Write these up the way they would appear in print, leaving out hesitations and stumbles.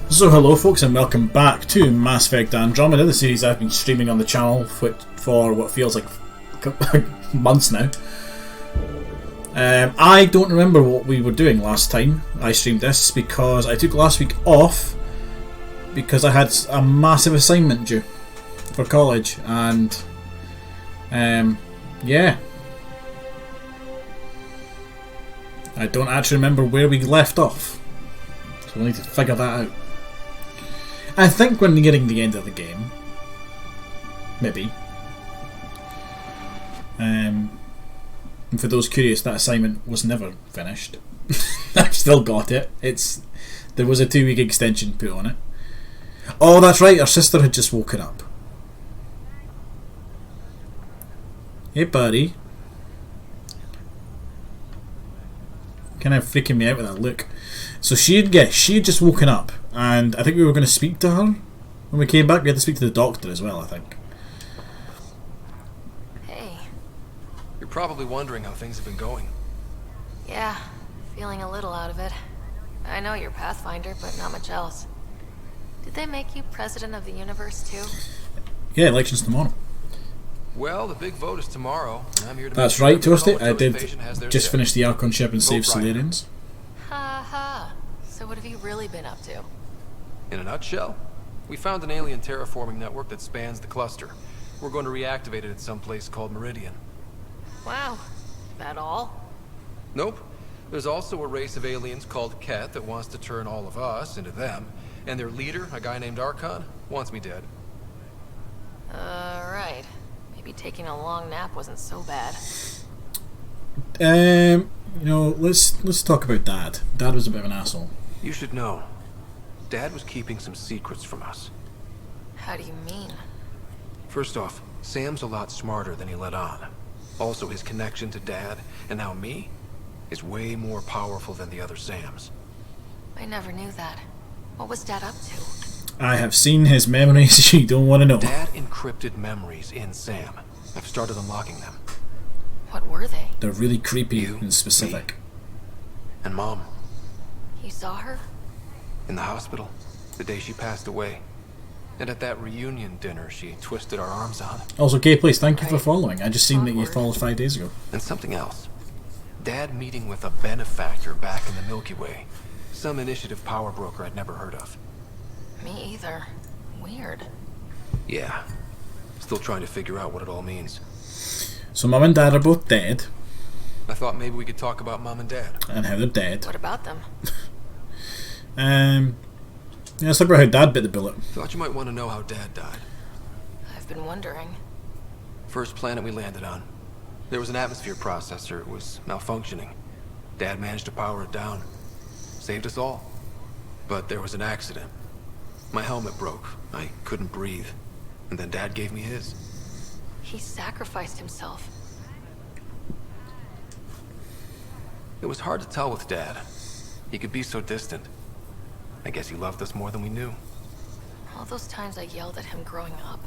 So hello folks and welcome back to Mass Effect Andromeda, the series I've been streaming on the channel for what feels like months now. I don't remember what we were doing last time I streamed this because I took last week off because I had a massive assignment due for college and yeah. I don't actually remember where we left off, so we'll need to figure that out. I think we're nearing the end of the game. Maybe. And for those curious, that assignment was never finished. I've still got it. There was a 2-week extension put on it. Oh, that's right, our sister had just woken up. Hey buddy. Kind of freaking me out with that look. So she had just woken up, and I think we were going to speak to her when we came back. We had to speak to the doctor as well, I think. Hey. You're probably wondering how things have been going. Yeah, feeling a little out of it. I know you're Pathfinder, but not much else. Did they make you president of the universe too? Yeah, election's tomorrow. Well, the big vote is tomorrow, and I'm here to That's make right, sure Toasty. I did just finish the Archon ship and save Solarians. Ha ha. So what have you really been up to? In a nutshell, we found an alien terraforming network that spans the cluster. We're going to reactivate it at some place called Meridian. Wow. That all? Nope. There's also a race of aliens called Ket that wants to turn all of us into them, and their leader, a guy named Archon, wants me dead. Right. Maybe taking a long nap wasn't so bad. You know, let's talk about Dad. Dad was a bit of an asshole. You should know, Dad was keeping some secrets from us. How do you mean? First off, Sam's a lot smarter than he let on. Also, his connection to Dad, and now me, is way more powerful than the other Sams. I never knew that. What was Dad up to? I have seen his memories. You don't want to know. Dad encrypted memories in Sam. I've started unlocking them. What were they? They're really creepy and specific. Me, and Mom. You saw her? In the hospital, the day she passed away. And at that reunion dinner she twisted our arms on. Also, Kay, please, thank you for following. I just seen that you followed 5 days ago. And something else. Dad meeting with a benefactor back in the Milky Way. Some initiative power broker I'd never heard of. Me either. Weird. Yeah. Still trying to figure out what it all means. So Mum and Dad are both dead. I thought maybe we could talk about Mom and Dad. And how they're dead. What about them? Yeah, let's talk about how Dad bit the bullet. Thought you might want to know how Dad died. I've been wondering. First planet we landed on. There was an atmosphere processor. It was malfunctioning. Dad managed to power it down. Saved us all. But there was an accident. My helmet broke. I couldn't breathe. And then Dad gave me his. He sacrificed himself. It was hard to tell with Dad. He could be so distant. I guess he loved us more than we knew. All those times I yelled at him growing up.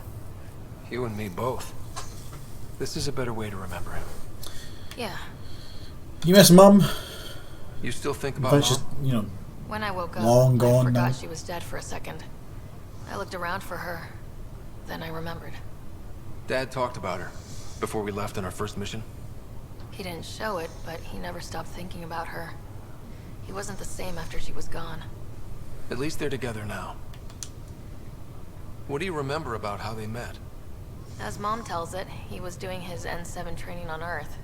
You and me both. This is a better way to remember him. Yeah. You miss Mum? You still think about But Mom? she's, you know, When I woke up, long I gone forgot now. she was dead for a second. I looked around for her. Then I remembered. Dad talked about her before we left on our first mission. He didn't show it, but he never stopped thinking about her. He wasn't the same after she was gone. At least they're together now. What do you remember about how they met? As Mom tells it, he was doing his N7 training on Earth.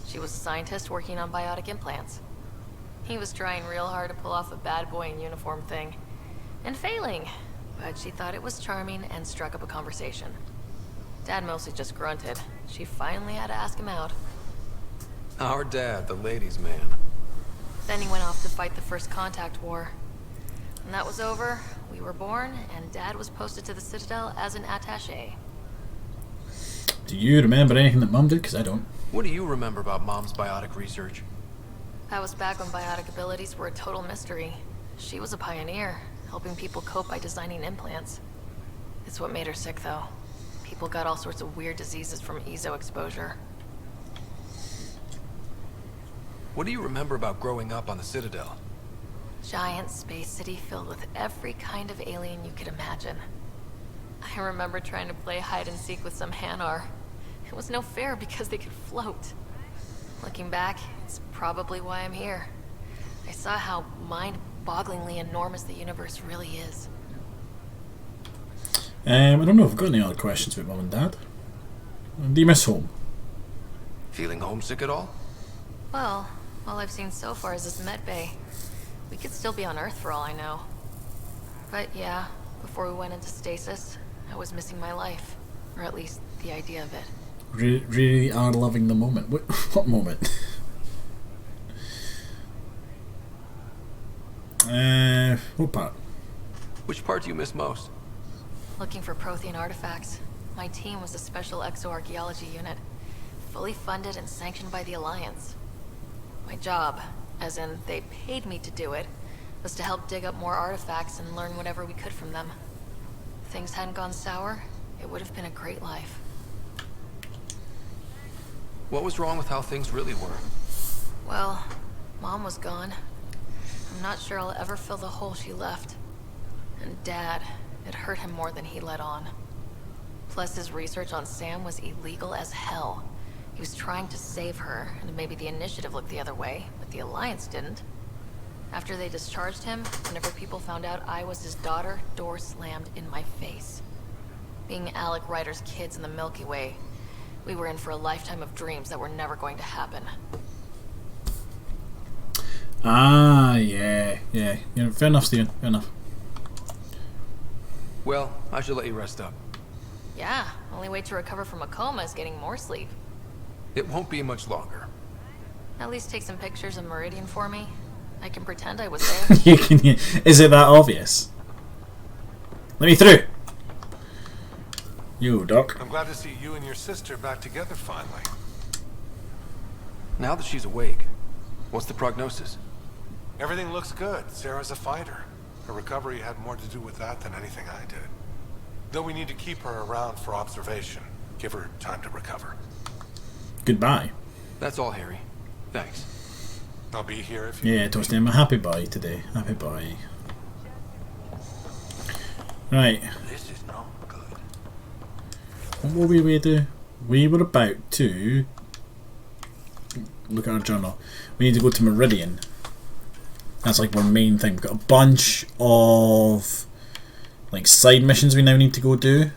She was a scientist working on biotic implants. He was trying real hard to pull off a bad boy in uniform thing. And failing. But she thought it was charming and struck up a conversation. Dad mostly just grunted. She finally had to ask him out. Our dad, the ladies' man. Then he went off to fight the first contact war. When that was over, we were born, and Dad was posted to the Citadel as an attaché. Do you remember anything that Mum did? Because I don't. What do you remember about Mom's biotic research? That was back when biotic abilities were a total mystery. She was a pioneer, helping people cope by designing implants. It's what made her sick, though. People got all sorts of weird diseases from ESO exposure. What do you remember about growing up on the Citadel? Giant space city filled with every kind of alien you could imagine. I remember trying to play hide and seek with some Hanar. It was no fair because they could float. Looking back, it's probably why I'm here. I saw how mind-bogglingly enormous the universe really is. I don't know if I've got any other questions about Mum and Dad. Do you miss home? Feeling homesick at all? Well, all I've seen so far is this med bay. We could still be on Earth for all I know. But yeah, before we went into stasis, I was missing my life. Or at least the idea of it. Really are loving the moment. What moment? What part? Which part do you miss most? Looking for Prothean artifacts. My team was a special exoarchaeology unit, fully funded and sanctioned by the Alliance. My job, as in they paid me to do it, was to help dig up more artifacts and learn whatever we could from them. If things hadn't gone sour, it would have been a great life. What was wrong with how things really were? Well, Mom was gone. I'm not sure I'll ever fill the hole she left. And Dad, it hurt him more than he let on. Plus, his research on Sam was illegal as hell. He was trying to save her, and maybe the Initiative looked the other way, but the Alliance didn't. After they discharged him, whenever people found out I was his daughter, door slammed in my face. Being Alec Ryder's kids in the Milky Way, we were in for a lifetime of dreams that were never going to happen. Ah, yeah. You know, fair enough, Steven. Fair enough. Well, I should let you rest up. Yeah, only way to recover from a coma is getting more sleep. It won't be much longer. At least take some pictures of Meridian for me. I can pretend I was there. Is it that obvious? Let me through. You, Doc. I'm glad to see you and your sister back together finally. Now that she's awake, what's the prognosis? Everything looks good. Sarah's a fighter. Her recovery had more to do with that than anything I did. Though we need to keep her around for observation. Give her time to recover. Goodbye. That's all, Harry. Thanks. I'll be here if you... Yeah, Toasty, I'm a happy boy today. Happy boy. Right. This is not good. What were we to do? We were about to look at our journal. We need to go to Meridian. That's like our main thing. We've got a bunch of like side missions we now need to go do.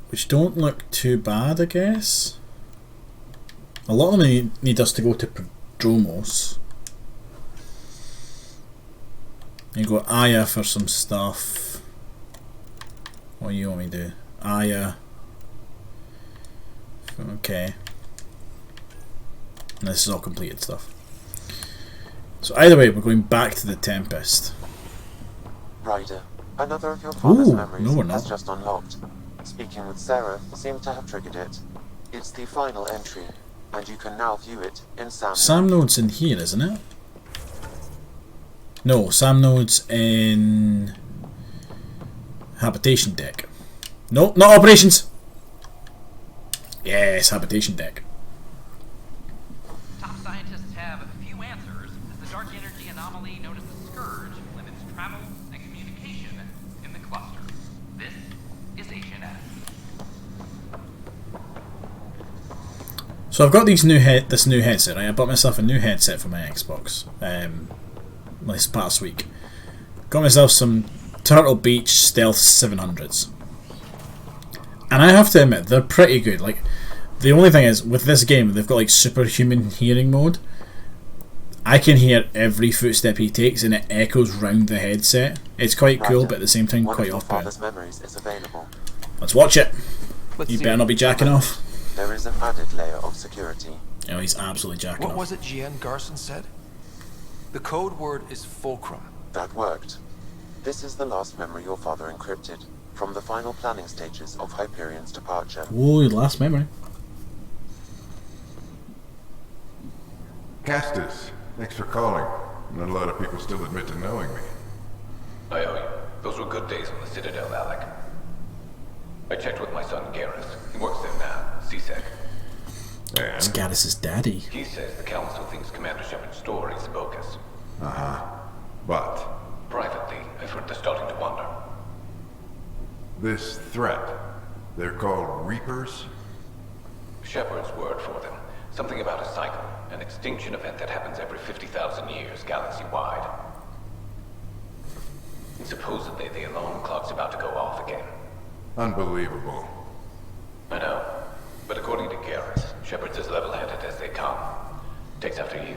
Which don't look too bad, I guess. A lot of them need us to go to Prodromos. You go Aya for some stuff. What do you want me to do? Aya. Okay. And this is all completed stuff. So either way, we're going back to the Tempest. Ryder, another of your father's Ooh, memories no, we're has not. just unlocked. Speaking with Sarah seemed to have triggered it. It's the final entry, and you can now view it in Sam. Sam Node's in here, isn't it? No, Sam Node's in Habitation Deck. No, not Operations! Yes, Habitation Deck. Top scientists have a few answers as the dark energy anomaly known as the Scourge limits travel and communication in the cluster. This is Asian F. So I've got this new headset, right? I bought myself a new headset for my Xbox this past week. Got myself some Turtle Beach Stealth 700s. And I have to admit, they're pretty good. Like, the only thing is, with this game, they've got like superhuman hearing mode. I can hear every footstep he takes and it echoes round the headset. It's quite cool, but at the same time quite off-putting. Memories is available. Let's watch it. Let's You see. better not be jacking off. There is an added layer of security. Oh, he's absolutely jacking What off. was it Gian Garson said? The code word is fulcrum. That worked. This is the last memory your father encrypted, from the final planning stages of Hyperion's departure. Whoa, your last memory. Castus, thanks for calling. Not a lot of people still admit to knowing me. I owe you. Those were good days on the Citadel, Alec. I checked with my son Garrus. He works there now. It's Garrus's daddy. He says the Council thinks Commander Shepard's story is bogus. But Privately, I've heard they're starting to wonder. this threat, they're called Reapers? Shepard's word for them. Something about a cycle, an extinction event that happens every 50,000 years, galaxy-wide. And supposedly the alarm clock's about to go off again. Unbelievable. I know. But according to Garrus, Shepard's as level-headed as they come. Takes after you.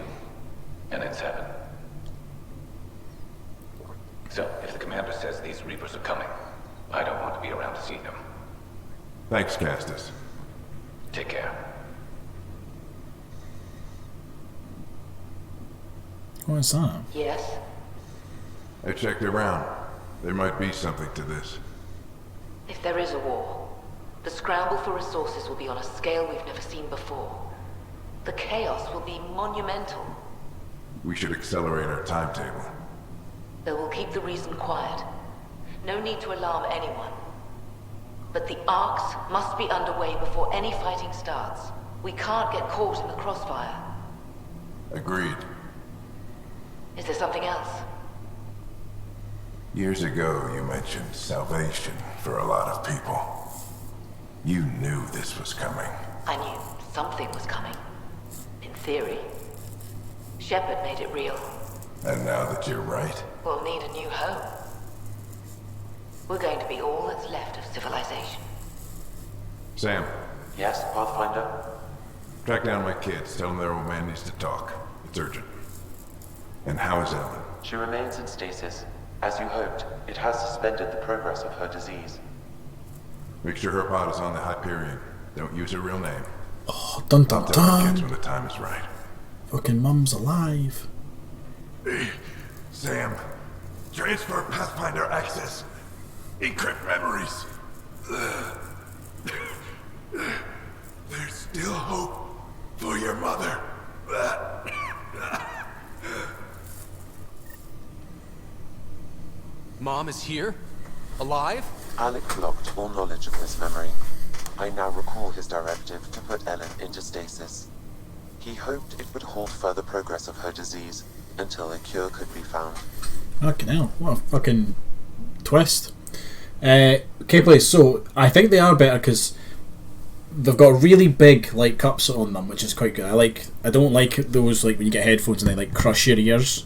And it's heaven. So, if the commander says these Reapers are coming, I don't want to be around to see them. Thanks, Castus. Take care. What's that? Yes? I checked around. There might be something to this. If there is a war, the scramble for resources will be on a scale we've never seen before. The chaos will be monumental. We should accelerate our timetable. They will keep the reason quiet. No need to alarm anyone. But the arcs must be underway before any fighting starts. We can't get caught in the crossfire. Agreed. Is there something else? Years ago, you mentioned salvation for a lot of people. You knew this was coming. I knew something was coming. In theory. Shepard made it real. And now that you're right, We'll need a new home. We're going to be all that's left of civilization. Sam, Yes, Pathfinder? track down my kids. Tell them their old man needs to talk. It's urgent. And how is Ellen? She remains in stasis. As you hoped, it has suspended the progress of her disease. Make sure her pod is on the Hyperion. Don't use her real name. Oh, dun dun I'll tell the kids dun. when the time is right. Fucking mum's alive. Sam, transfer Pathfinder access. Encrypt memories. There's still hope for your mother. Mom is here? Alive? Alec blocked all knowledge of this memory. I now recall his directive to put Ellen into stasis. He hoped it would halt further progress of her disease until a cure could be found. Fucking hell, what a fucking twist. Okay, please, so I think they are better because they've got really big like cups on them, which is quite good. I don't like those like when you get headphones and they like crush your ears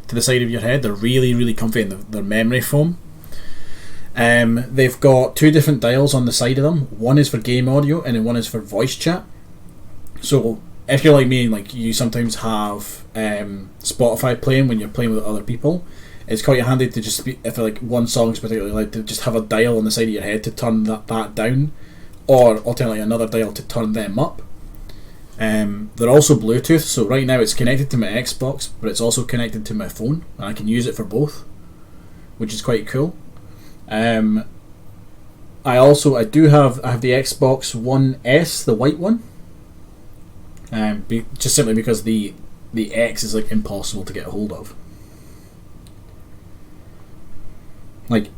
to the side of your head. They're really, really comfy and they're memory foam. They've got two different dials on the side of them. One is for game audio and then one is for voice chat. So if you're like me, like you sometimes have Spotify playing when you're playing with other people, it's quite handy to just if like one song's particularly loud, to just have a dial on the side of your head to turn that down, or alternatively another dial to turn them up. They're also Bluetooth, so right now it's connected to my Xbox, but it's also connected to my phone, and I can use it for both, which is quite cool. I have the Xbox One S, the white one. Just simply because the X is like impossible to get a hold of. Like,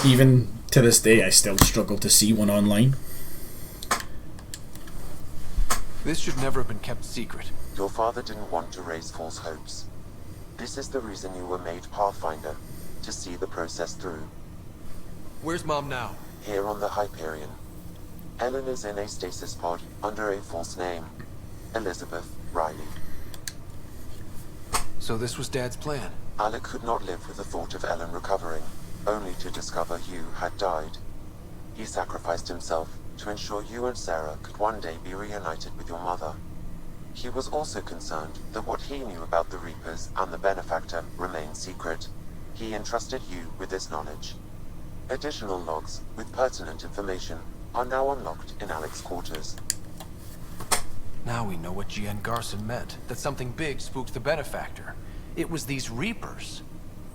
even to this day, I still struggle to see one online. This should never have been kept secret. Your father didn't want to raise false hopes. This is the reason you were made Pathfinder, to see the process through. Where's Mom now? Here on the Hyperion. Ellen is in a stasis pod under a false name. Elizabeth Riley. So this was Dad's plan. Alec could not live with the thought of Ellen recovering, only to discover you had died. He sacrificed himself to ensure you and Sarah could one day be reunited with your mother. He was also concerned that what he knew about the Reapers and the Benefactor remained secret. He entrusted you with this knowledge. Additional logs with pertinent information are now unlocked in Alec's quarters. Now we know what G.N. Garson meant, that something big spooked the Benefactor. It was these Reapers.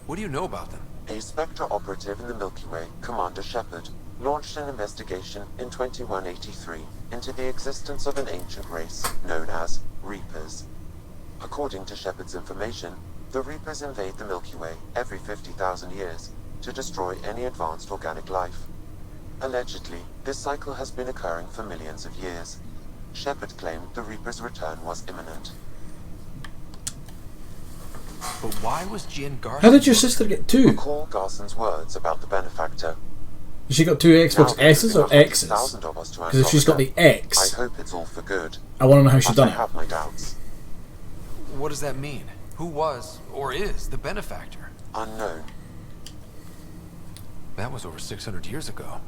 What do you know about them? A Spectre operative in the Milky Way, Commander Shepard, launched an investigation in 2183 into the existence of an ancient race known as Reapers. According to Shepard's information, the Reapers invade the Milky Way every 50,000 years to destroy any advanced organic life. Allegedly, this cycle has been occurring for millions of years. Shepard claimed the Reaper's return was imminent. But why was Jin Garson... How did your sister get 2? Recall Garson's words about the benefactor. Has she got 2 Xbox S's or X's? Because if she's got the X, I hope it's all for good. I want to know how she done I it. have my doubts. What does that mean? Who was, or is, the benefactor? Unknown. That was over 600 years ago.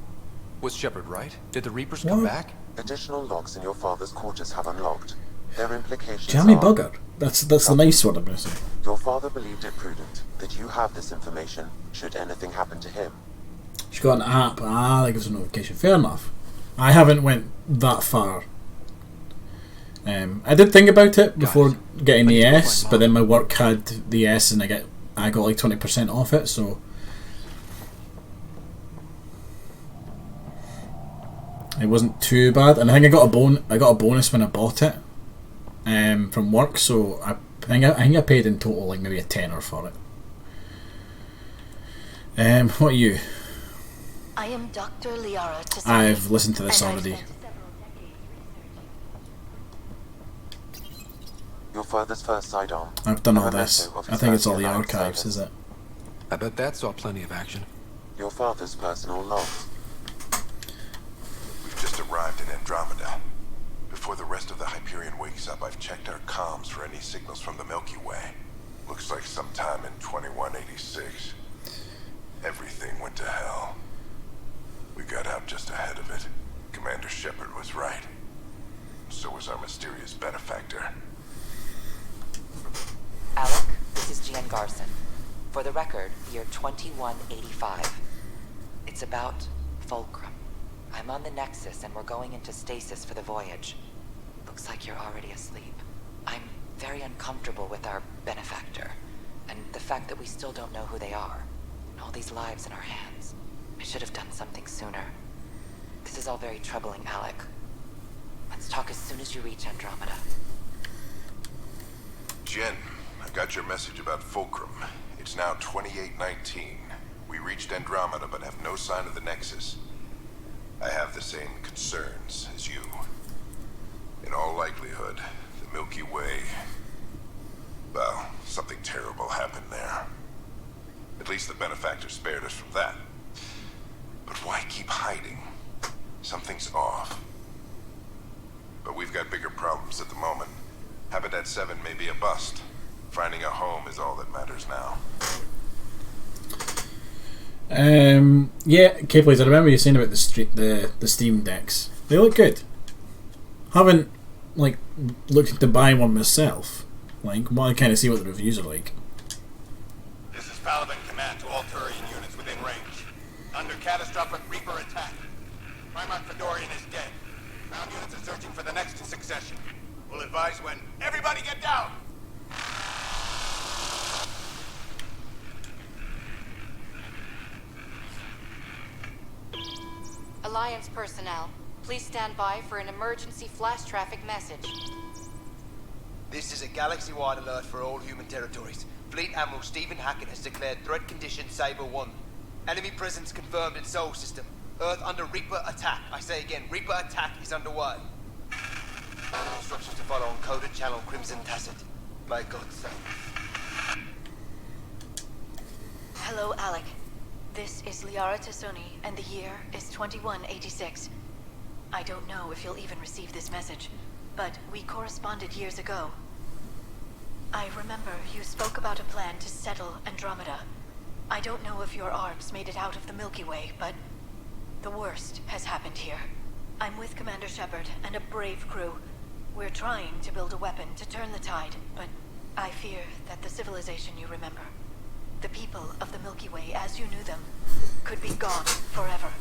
Was Shepard right? Did the Reapers come back? Additional logs in your father's quarters have unlocked. Their implications Jammy are... bugger. That's the nice one I'm going to say. Your father believed it prudent that you have this information should anything happen to him. She's got an app. That gives a notification. Fair enough. I haven't went that far. I did think about it before getting the S, but then my work had the S and I got like 20% off it, so it wasn't too bad. And I think I got a bonus when I bought it from work, so I think I paid in total like maybe a tenner for it. What are you? I am Dr. Liara Tassoni. I've listened to this already. Your father's first sidearm. I've done all this. I think it's all the archives, is it? I bet that saw plenty of action. Your father's personal logs. We've just arrived in Andromeda. Before the rest of the Hyperion wakes up, I've checked our comms for any signals from the Milky Way. Looks like sometime in 2186. Everything went to hell. We got out just ahead of it. Commander Shepard was right. So was our mysterious benefactor. Alec, this is Jin Garson. For the record, year 2185. It's about Fulcrum. I'm on the Nexus and we're going into stasis for the voyage. Looks like you're already asleep. I'm very uncomfortable with our benefactor, and the fact that we still don't know who they are, and all these lives in our hands. I should have done something sooner. This is all very troubling, Alec. Let's talk as soon as you reach Andromeda. Jen, I got your message about Fulcrum. It's now 2819. We reached Andromeda but have no sign of the Nexus. I have the same concerns as you. In all likelihood, the Milky Way... well, something terrible happened there. At least the benefactor spared us from that. But why keep hiding? Something's off. But we've got bigger problems at the moment. Habitat 7 may be a bust. Finding a home is all that matters now. Yeah, K-Plays, I remember you saying about the Steam decks. They look good. Haven't like looked to buy one myself. Like, well, I kind of see what the reviews are like. This is Paladin Command to all Turian units within range. Under catastrophic Reaper attack. Primarch Fedorian is dead. Ground units are searching for the next in succession. We'll advise when. Everybody get down! Alliance personnel, please stand by for an emergency flash traffic message. This is a galaxy-wide alert for all human territories. Fleet Admiral Stephen Hackett has declared threat condition Saber 1. Enemy presence confirmed in Sol System. Earth under Reaper attack. I say again, Reaper attack is underway. Instructions to follow on coded channel Crimson Tacit. By God's sake. Hello, Alec. This is Liara Tassoni, and the year is 2186. I don't know if you'll even receive this message, but we corresponded years ago. I remember you spoke about a plan to settle Andromeda. I don't know if your arms made it out of the Milky Way, but the worst has happened here. I'm with Commander Shepard and a brave crew. We're trying to build a weapon to turn the tide, but I fear that the civilization you remember, the people of the Milky Way as you knew them, could be gone forever.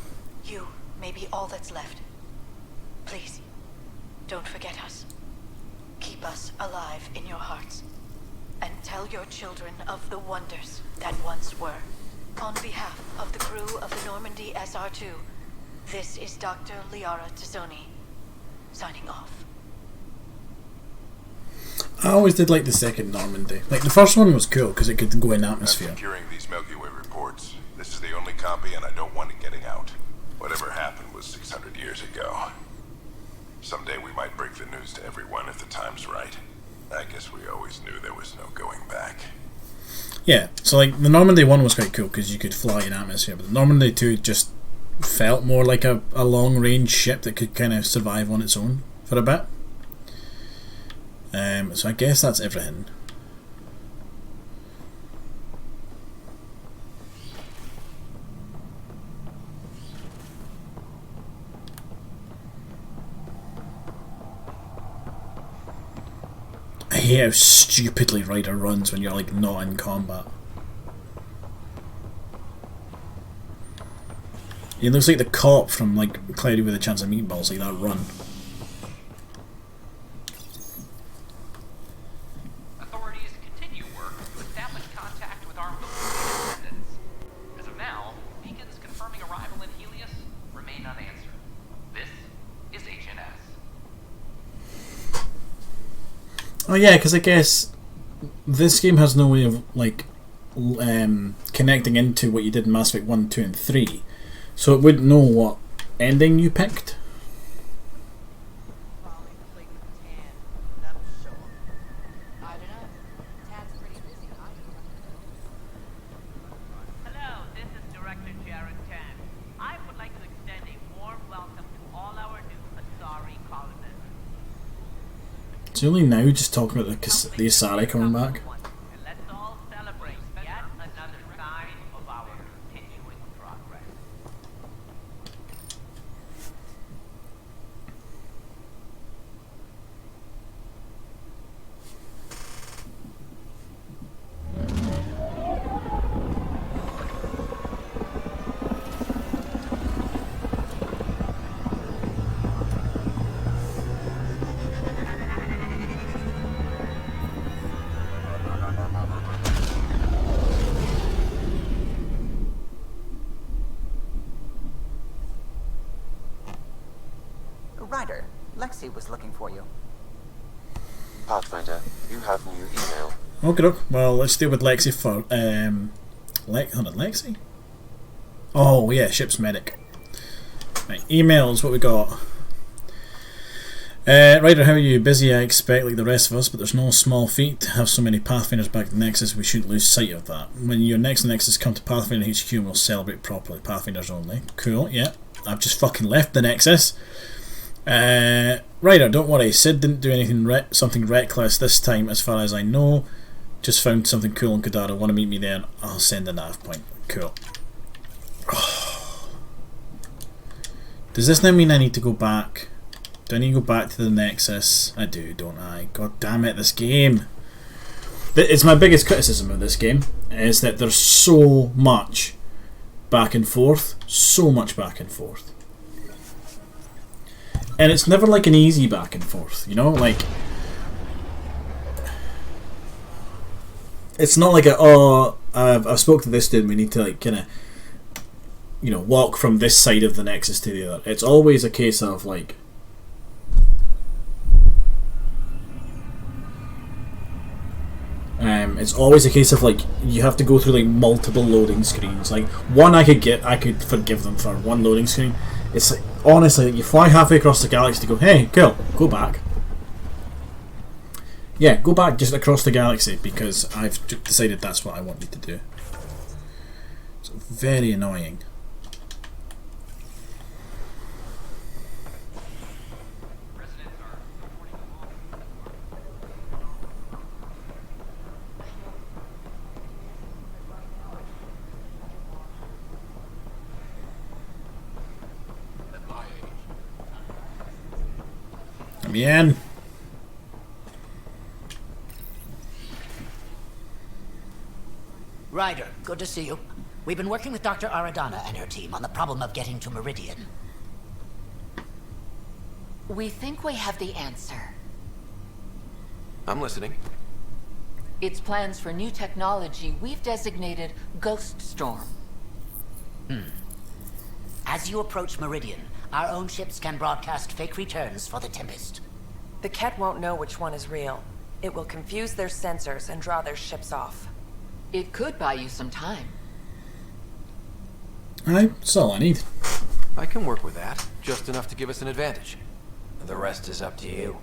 You may be all that's left. Please, don't forget us. Keep us alive in your hearts. And tell your children of the wonders that once were. On behalf of the crew of the Normandy SR2, this is Dr. Liara Tassoni, signing off. I always did like the second Normandy. Like, the first one was cool because it could go in atmosphere. I'm securing these Milky Way reports. This is the only copy and I don't want it getting out. Whatever happened was 600 years ago. Someday we might break this Yeah, so like the Normandy 1 was quite cool because you could fly in atmosphere, but the Normandy 2 just felt more like a long range ship that could kind of survive on its own for a bit. So I guess that's everything. I hate how stupidly Ryder runs when you're like not in combat. He looks like the cop from like Cloudy with a Chance of Meatballs, like that run. Authorities continue work to establish contact with our military descendants. As of now, beacons confirming arrival in Helios remain unanswered. This is Agent S. Oh yeah, because I guess this game has no way of like connecting into what you did in Mass Effect 1, 2 and 3. So it wouldn't know what ending you picked. Hello, this is Director Jared Tan. I would like to extend a warm welcome to all our new Asari colonists. It's only now just talking about the Asari coming back. And let's all celebrate yet another sign of our continuing progress. Ryder, Lexi was looking for you. Pathfinder, you have new email. Okay, well let's deal with Lexi for hold on, Lexi? Oh yeah, ship's medic. Right, emails, what we got? Ryder, how are you? Busy, I expect, like the rest of us, but there's no small feat to have so many Pathfinders back at the Nexus. We shouldn't lose sight of that. When your next Nexus come to Pathfinder HQ, we'll celebrate properly. Pathfinders only. Cool, yeah. I've just fucking left the Nexus. Ryder, don't worry. Sid didn't do anything something reckless this time, as far as I know. Just found something cool in Kadara. Want to meet me there? I'll send a nav point. Cool. Does this now mean I need to go back? Do I need to go back to the Nexus? I do, don't I? God damn it, this game. It's my biggest criticism of this game, is that there's so much back and forth. So much back and forth. And it's never like an easy back and forth, you know? Like, it's not like I've spoke to this dude, we need to like kind of, you know, walk from this side of the Nexus to the other. It's always a case of like, it's always a case of like you have to go through like multiple loading screens. Like one I could forgive them for one loading screen. It's like, honestly, like, you fly halfway across the galaxy to go, hey, cool, go back. Yeah, go back just across the galaxy because I've decided that's what I want you to do. It's very annoying. Bien. Ryder, good to see you. We've been working with Dr. Aradana and her team on the problem of getting to Meridian. We think we have the answer. I'm listening. It's plans for new technology we've designated Ghost Storm. As you approach Meridian, our own ships can broadcast fake returns for the Tempest. The Ket won't know which one is real. It will confuse their sensors and draw their ships off. It could buy you some time. That's all I need. I can work with that. Just enough to give us an advantage. The rest is up to you.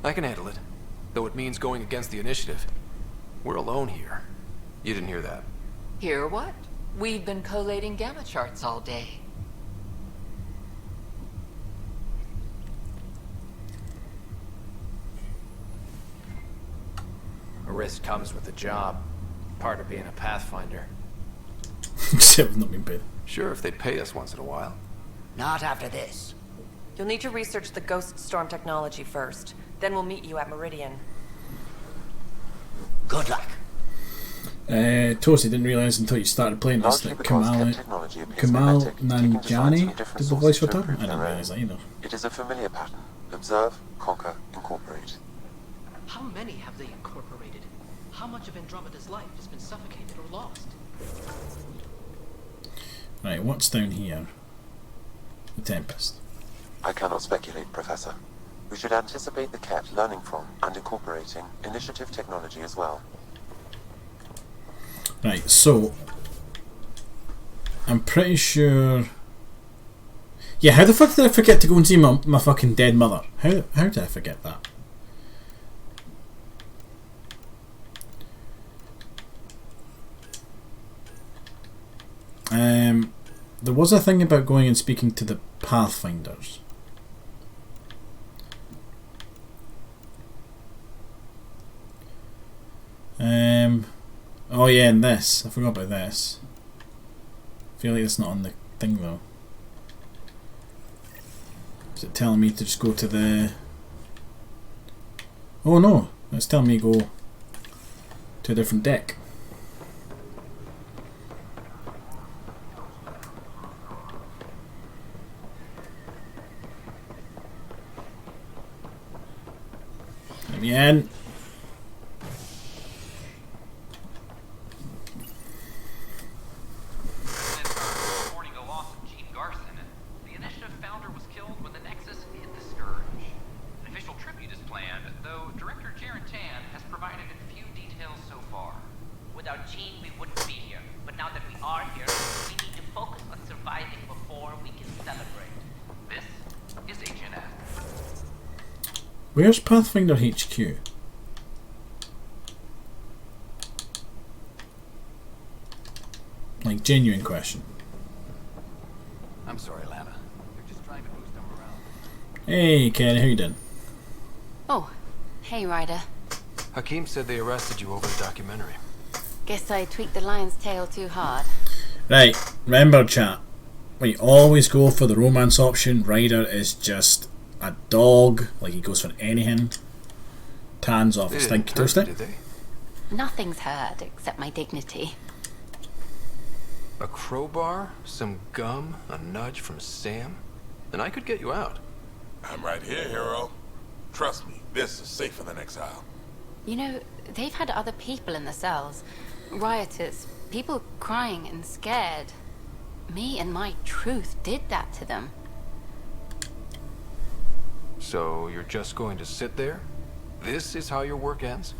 I can handle it. Though it means going against the initiative. We're alone here. You didn't hear that. Hear what? We've been collating gamma charts all day. A risk comes with the job. Part of being a Pathfinder. Except we've not been paid. Sure, if they'd pay us once in a while. Not after this. You'll need to research the Ghost Storm technology first. Then we'll meet you at Meridian. Good luck. Toasty didn't realise until you started playing this that Kamal Nanjiani did the voice for Tom. I didn't realise that either. It is a familiar pattern. Observe, conquer, incorporate. How many have they incorporated? How much of Andromeda's life has been suffocated or lost? Right, what's down here? The Tempest. I cannot speculate, Professor. We should anticipate the Ket learning from and incorporating initiative technology as well. Right, so I'm pretty sure. Yeah, how the fuck did I forget to go and see my fucking dead mother? How did I forget that? There was a thing about going and speaking to the Pathfinders. Oh yeah, and this. I forgot about this. I feel like it's not on the thing though. Is it telling me to just go to the... Oh no, it's telling me to go to a different deck. Let me in. Where's Pathfinder HQ? Like, genuine question. I'm sorry, Lana. They're just trying to boost them around. Hey, Ken, how you doing? Oh, hey, Ryder. Hakeem said they arrested you over the documentary. Guess I tweaked the lion's tail too hard. Right, remember, chat. We always go for the romance option. Ryder is just a dog, like he goes for anything. Tans off his stinky toasty. Nothing's hurt except my dignity. A crowbar, some gum, a nudge from Sam, and I could get you out. I'm right here, hero. Trust me, this is safer than exile. You know, they've had other people in the cells. Rioters, people crying and scared. Me and my truth did that to them. So you're just going to sit there? This is how your work ends?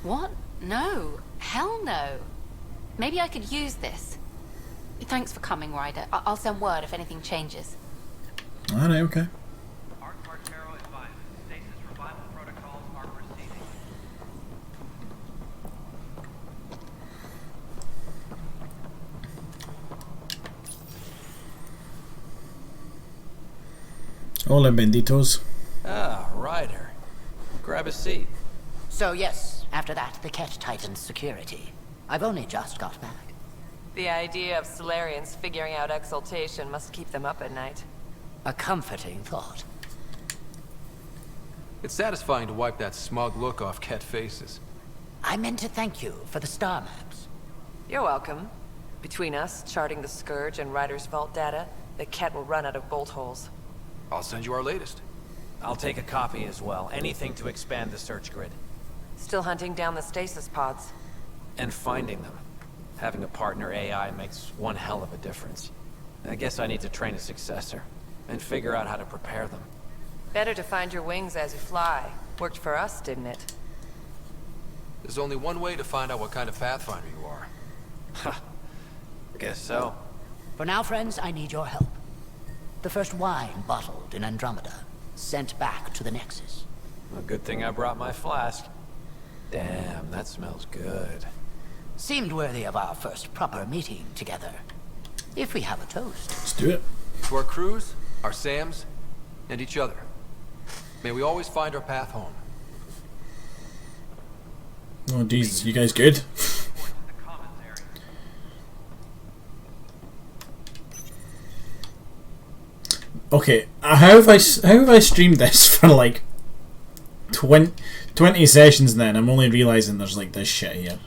What? No. Hell no. Maybe I could use this. Thanks for coming, Ryder. I'll send word if anything changes. Alright, okay. Hola, benditos. Ah, Ryder. Grab a seat. So yes, after that, the Ket tightens security. I've only just got back. The idea of Solarians figuring out exaltation must keep them up at night. A comforting thought. It's satisfying to wipe that smug look off Ket faces. I meant to thank you for the star maps. You're welcome. Between us, charting the Scourge and Ryder's vault data, the Ket will run out of bolt holes. I'll send you our latest. I'll take a copy as well. Anything to expand the search grid. Still hunting down the stasis pods. And finding them. Having a partner AI makes one hell of a difference. I guess I need to train a successor. And figure out how to prepare them. Better to find your wings as you fly. Worked for us, didn't it? There's only one way to find out what kind of Pathfinder you are. Ha. Guess so. For now, friends, I need your help. The first wine bottled in Andromeda, sent back to the Nexus. A good thing I brought my flask. Damn, that smells good. Seemed worthy of our first proper meeting together. If we have a toast. Let's do it. To our crews, our Sams, and each other. May we always find our path home. Oh Jesus, you guys good? Okay, how have I streamed this for like 20 sessions then? I'm only realising there's like this shit here.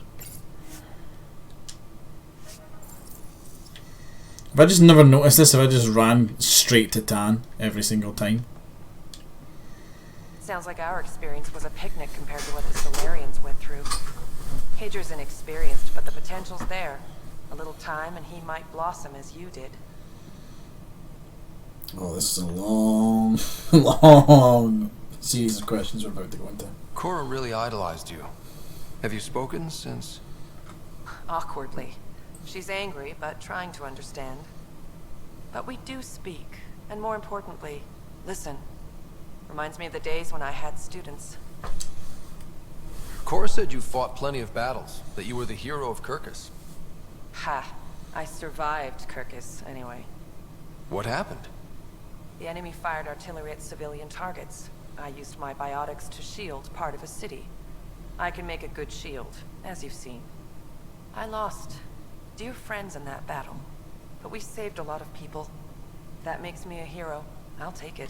Have I just never noticed this? If I just ran straight to Tan every single time? Sounds like our experience was a picnic compared to what the Solarians went through. Hager's inexperienced, but the potential's there. A little time and he might blossom as you did. Oh, this is a long, long series of questions we're about to go into. Cora really idolized you. Have you spoken since? Awkwardly. She's angry, but trying to understand. But we do speak, and more importantly, listen. Reminds me of the days when I had students. Cora said you fought plenty of battles, that you were the hero of Kirkus. Ha. I survived Kirkus, anyway. What happened? The enemy fired artillery at civilian targets. I used my biotics to shield part of a city. I can make a good shield, as you've seen. I lost dear friends in that battle, but we saved a lot of people. That makes me a hero. I'll take it.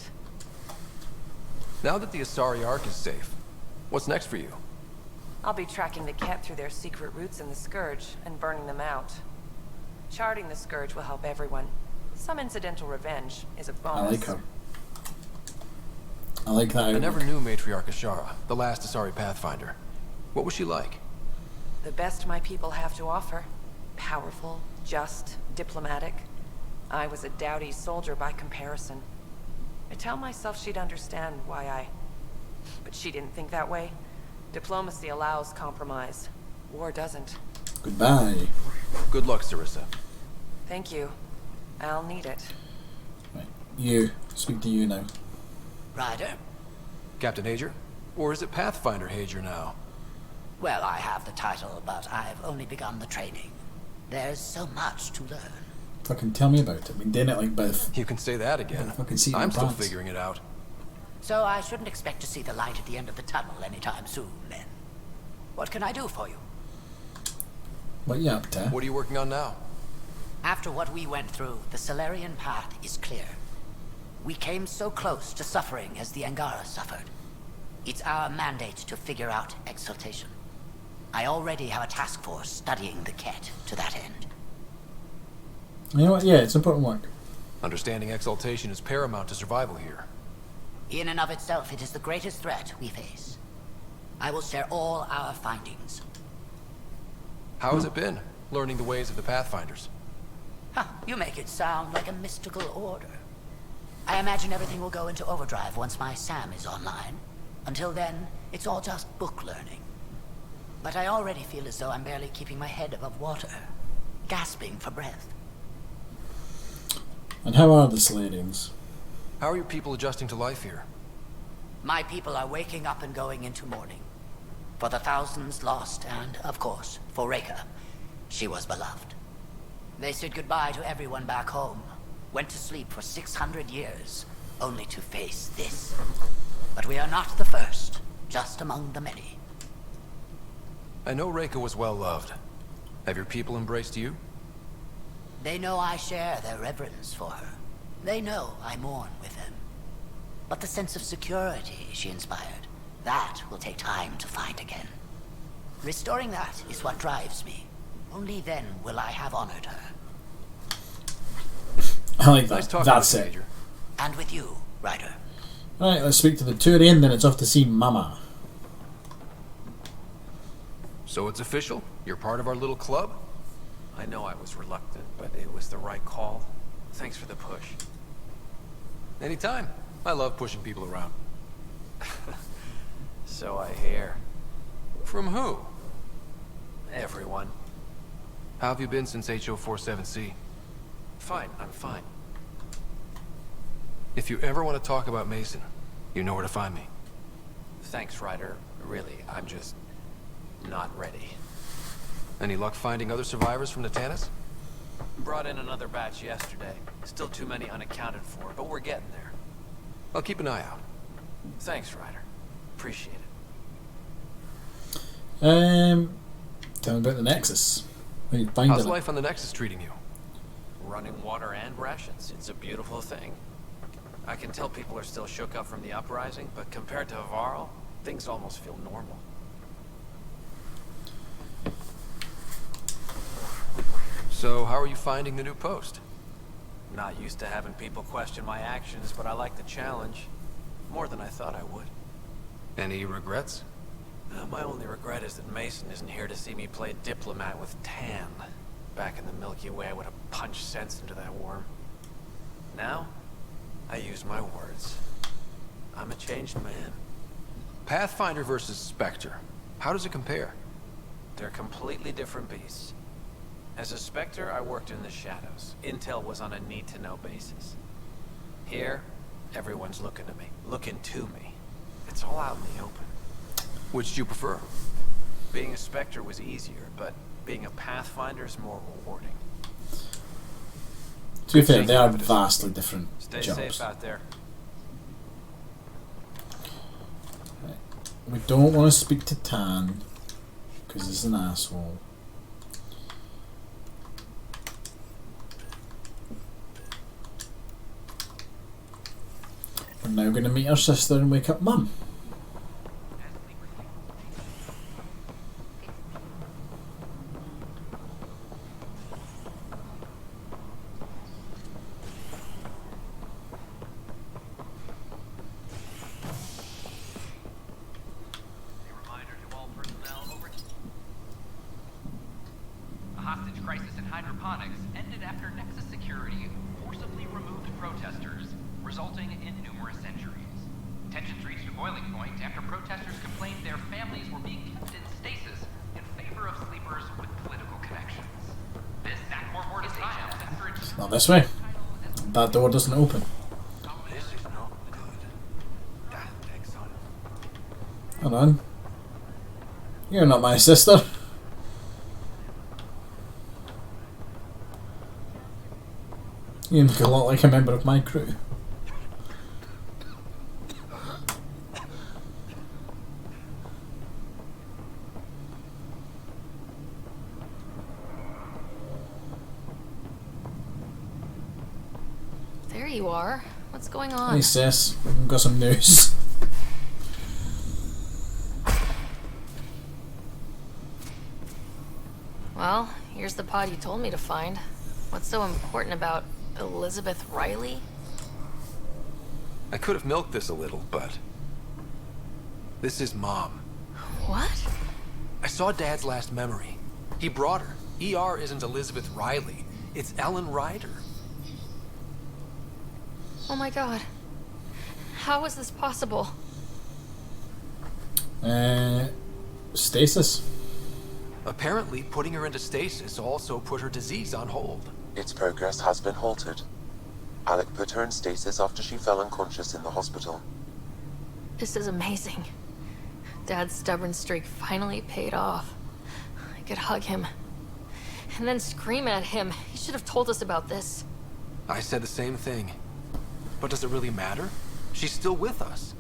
Now that the Asari Ark is safe, what's next for you? I'll be tracking the Ket through their secret routes in the Scourge and burning them out. Charting the Scourge will help everyone. Some incidental revenge is a bonus. I like her. I like that. I never knew Matriarch Ashara, the last Asari Pathfinder. What was she like? The best my people have to offer. Powerful, just, diplomatic. I was a dowdy soldier by comparison. I tell myself she'd understand why I... But she didn't think that way. Diplomacy allows compromise. War doesn't. Goodbye. Good luck, Sarissa. Thank you. I'll need it. Right. You. Speak to you now. Ryder? Captain Hager? Or is it Pathfinder Hager now? Well, I have the title, but I've only begun the training. There's so much to learn. Fucking tell me about it. I've been doing it like both. You can say that again. I'm still figuring it out. So I shouldn't expect to see the light at the end of the tunnel anytime soon, then. What can I do for you? What you up to? What are you working on now? After what we went through, the Solarian path is clear. We came so close to suffering as the Angara suffered. It's our mandate to figure out exaltation. I already have a task force studying the Ket to that end. You know what? Yeah, it's important work. Understanding exaltation is paramount to survival here. In and of itself, it is the greatest threat we face. I will share all our findings. How has it been, learning the ways of the Pathfinders? Huh, you make it sound like a mystical order. I imagine everything will go into overdrive once my SAM is online. Until then, it's all just book learning. But I already feel as though I'm barely keeping my head above water, gasping for breath. And how are the Solarians? How are your people adjusting to life here? My people are waking up and going into mourning. For the thousands lost, and, of course, for Reika. She was beloved. They said goodbye to everyone back home, went to sleep for 600 years, only to face this. But we are not the first, just among the many. I know Reika was well loved. Have your people embraced you? They know I share their reverence for her. They know I mourn with them. But the sense of security she inspired, that will take time to find again. Restoring that is what drives me. Only then will I have honored her. I like that. Nice talking That's with you, it. Major. And with you, Ryder. Right, let's speak to the Turian, then it's off to see Mama. So it's official? You're part of our little club? I know I was reluctant, but it was the right call. Thanks for the push. Anytime. I love pushing people around. So I hear. From who? Everyone. How have you been since HO47C? Fine, I'm fine. If you ever want to talk about Mason, you know where to find me. Thanks, Ryder. Really, I'm just not ready. Any luck finding other survivors from the Tannis? Brought in another batch yesterday. Still too many unaccounted for, but we're getting there. I'll keep an eye out. Thanks, Ryder. Appreciate it. Tell me about the Nexus. Where you finding How's it? life on the Nexus treating you? Running water and rations. It's a beautiful thing. I can tell people are still shook up from the uprising, but compared to Varl, things almost feel normal. So, how are you finding the new post? Not used to having people question my actions, but I like the challenge. More than I thought I would. Any regrets? My only regret is that Mason isn't here to see me play diplomat with Tan. Back in the Milky Way, I would have punched sense into that worm. Now, I use my words. I'm a changed man. Pathfinder versus Spectre. How does it compare? They're completely different beasts. As a Spectre, I worked in the shadows. Intel was on a need-to-know basis. Here, everyone's looking at me, looking to me. It's all out in the open. Which do you prefer? Being a Spectre was easier, but being a Pathfinder is more rewarding. To be fair, they are vastly different Stay jobs. safe out there. We don't want to speak to Tan because he's an asshole. We're now going to meet our sister and wake up Mum. A hostage crisis in hydroponics ended after Nexus Security forcibly removed protesters, resulting in numerous injuries. Tensions reached a boiling point after protesters complained their families were being kept in stasis in favor of sleepers with political connections. This Sackmore organization after its Not this way. That door doesn't open. Hold on. You're not my sister. You look a lot like a member of my crew. There you are. What's going on? Hey sis, I've got some news. Well, here's the pod you told me to find. What's so important about Elizabeth Riley? I could have milked this a little, but... this is Mom. What? I saw Dad's last memory. He brought her. ER isn't Elizabeth Riley. It's Ellen Ryder. Oh my god. How is this possible? Stasis. Apparently, putting her into stasis also put her disease on hold. Its progress has been halted. Alec put her in stasis after she fell unconscious in the hospital. This is amazing. Dad's stubborn streak finally paid off. I could hug him. And then scream at him. He should have told us about this. I said the same thing. But does it really matter? She's still with us.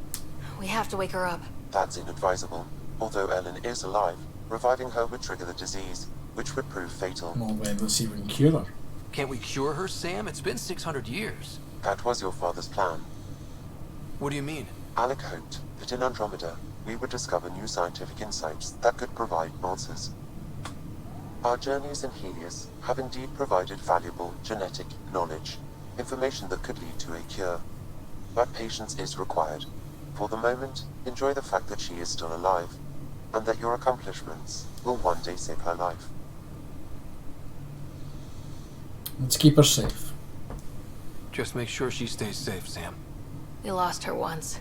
We have to wake her up. That's inadvisable. Although Ellen is alive, reviving her would trigger the disease, which would prove fatal. Well, then let's see if we can cure her. Can't we cure her, Sam? It's been 600 years. That was your father's plan. What do you mean? Alec hoped that in Andromeda, we would discover new scientific insights that could provide answers. Our journeys in Helios have indeed provided valuable genetic knowledge, information that could lead to a cure. But patience is required. For the moment, enjoy the fact that she is still alive, and that your accomplishments will one day save her life. Let's keep her safe. Just make sure she stays safe, Sam. We lost her once.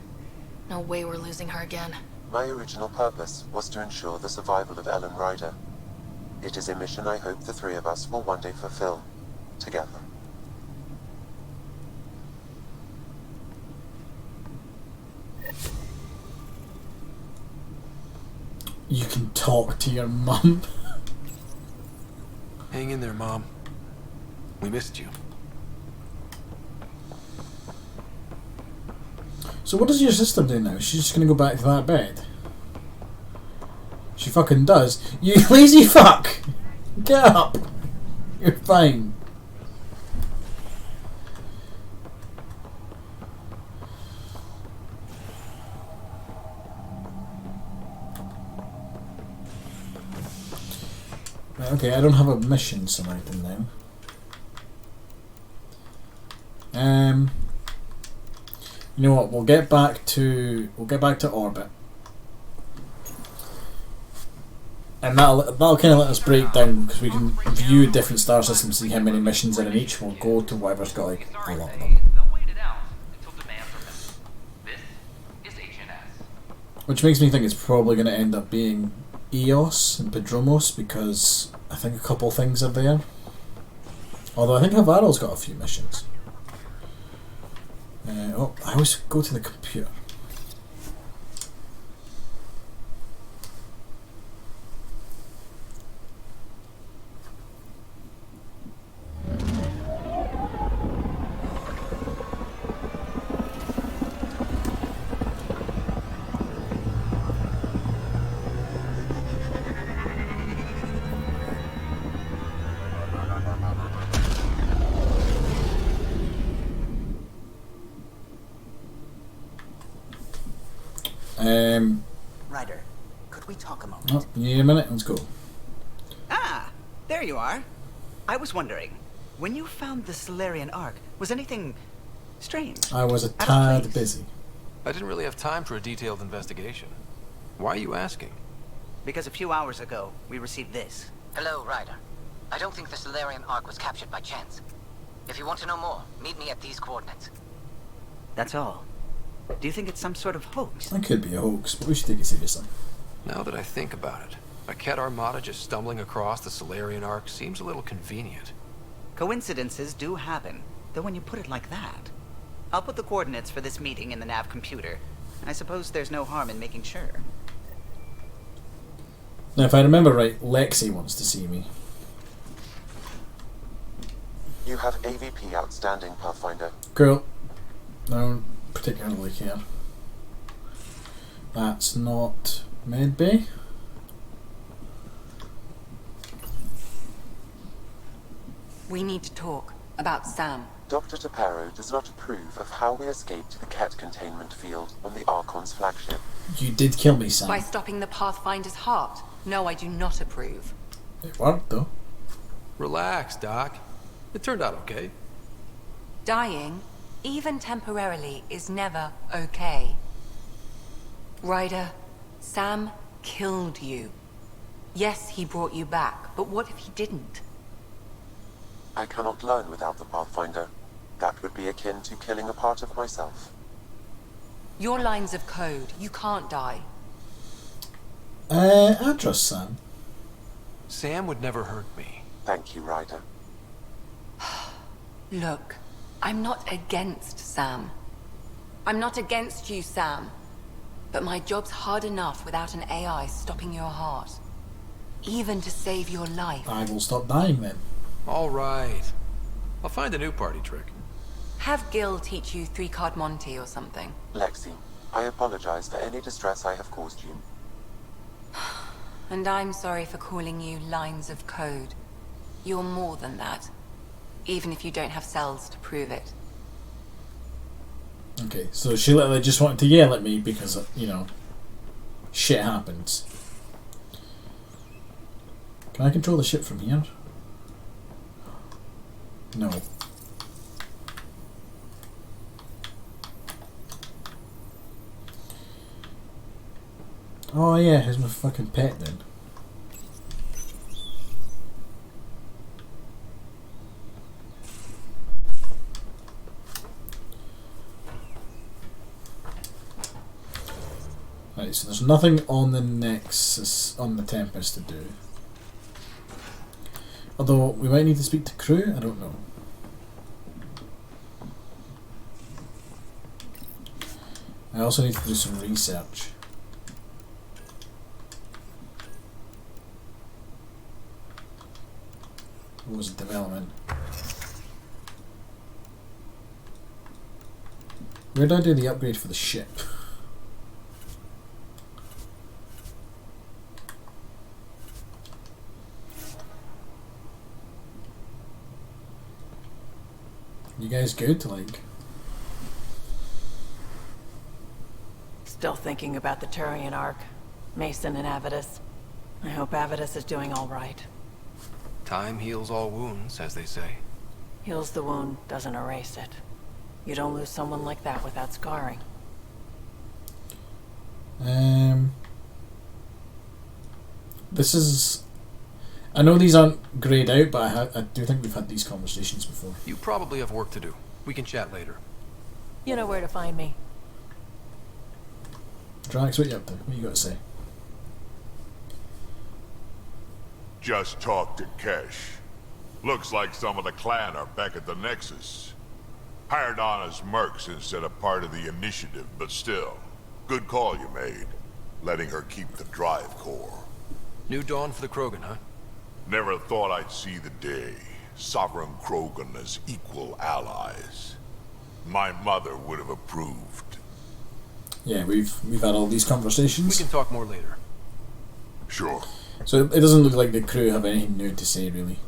No way we're losing her again. My original purpose was to ensure the survival of Ellen Ryder. It is a mission I hope the three of us will one day fulfill, together. You can talk to your mum. Hang in there, Mom. We missed you. So what does your sister do now? She's just gonna go back to that bed? She fucking does. You lazy fuck! Get up! You're fine. Right, okay, I don't have a mission selected now. You know what? We'll get back to orbit, and that'll kind of let us break down, because we can view different star systems, see how many missions are in each. We'll go to whatever's got like a lot of them. Which makes me think it's probably going to end up being Eos and Pedromos, because I think a couple things are there. Although I think Havaro's got a few missions. Oh, I always go to the computer. Ryder, could we talk a moment? Oh, you need a minute? Let's go. Ah, there you are. I was wondering, when you found the Solarian Ark, was anything strange? I was a tad busy. I didn't really have time for a detailed investigation. Why are you asking? Because a few hours ago, we received this. Hello, Ryder. I don't think the Solarian Ark was captured by chance. If you want to know more, meet me at these coordinates. That's all. Do you think it's some sort of hoax? It could be a hoax, but we should take it seriously. Now that I think about it, a Ket Armada just stumbling across the Solarian Ark seems a little convenient. Coincidences do happen, though when you put it like that. I'll put the coordinates for this meeting in the nav computer. I suppose there's no harm in making sure. Now, if I remember right, Lexi wants to see me. You have AVP outstanding, Pathfinder. Cool. I don't particularly care. That's not Medbay. We need to talk about Sam. Dr. Taparo does not approve of how we escaped the Ket containment field on the Archon's flagship. You did kill me, Sam. By stopping the Pathfinder's heart. No, I do not approve. It worked, though. Relax, Doc. It turned out okay. Dying, even temporarily, is never okay. Ryder, Sam killed you. Yes, he brought you back, but what if he didn't? I cannot learn without the Pathfinder. That would be akin to killing a part of myself. Your lines of code, you can't die. I trust Sam. Sam would never hurt me. Thank you, Ryder. Look, I'm not against Sam. I'm not against you, Sam. But my job's hard enough without an AI stopping your heart. Even to save your life. I will stop dying then. All right. I'll find a new party trick. Have Gil teach you 3-card Monty or something. Lexi, I apologize for any distress I have caused you. And I'm sorry for calling you lines of code. You're more than that. Even if you don't have cells to prove it. Okay, so she literally just wanted to yell at me because, you know, shit happens. Can I control the ship from here? No. Oh yeah, here's my fucking pet then. Right, so there's nothing on the Nexus, on the Tempest to do. Although, we might need to speak to crew, I don't know. I also need to do some research. What was development? Where did I do the upgrade for the ship? You guys good? Like, Still thinking about the Turian Ark, Mason and Avidus. I hope Avidus is doing all right. Time heals all wounds, as they say. Heals the wound, doesn't erase it. You don't lose someone like that without scarring. this is... I know these aren't greyed out, but I do think we've had these conversations before. You probably have work to do. We can chat later. You know where to find me. Drax, what you up to? What you got to say? Just talked to Kesh. Looks like some of the clan are back at the Nexus. Hired on as mercs instead of part of the initiative, but still. Good call you made. Letting her keep the drive core. New dawn for the Krogan, huh? Never thought I'd see the day. Sovereign Krogan as equal allies. My mother would have approved. Yeah, we've had all these conversations. We can talk more later. Sure. So it doesn't look like the crew have anything new to say, really.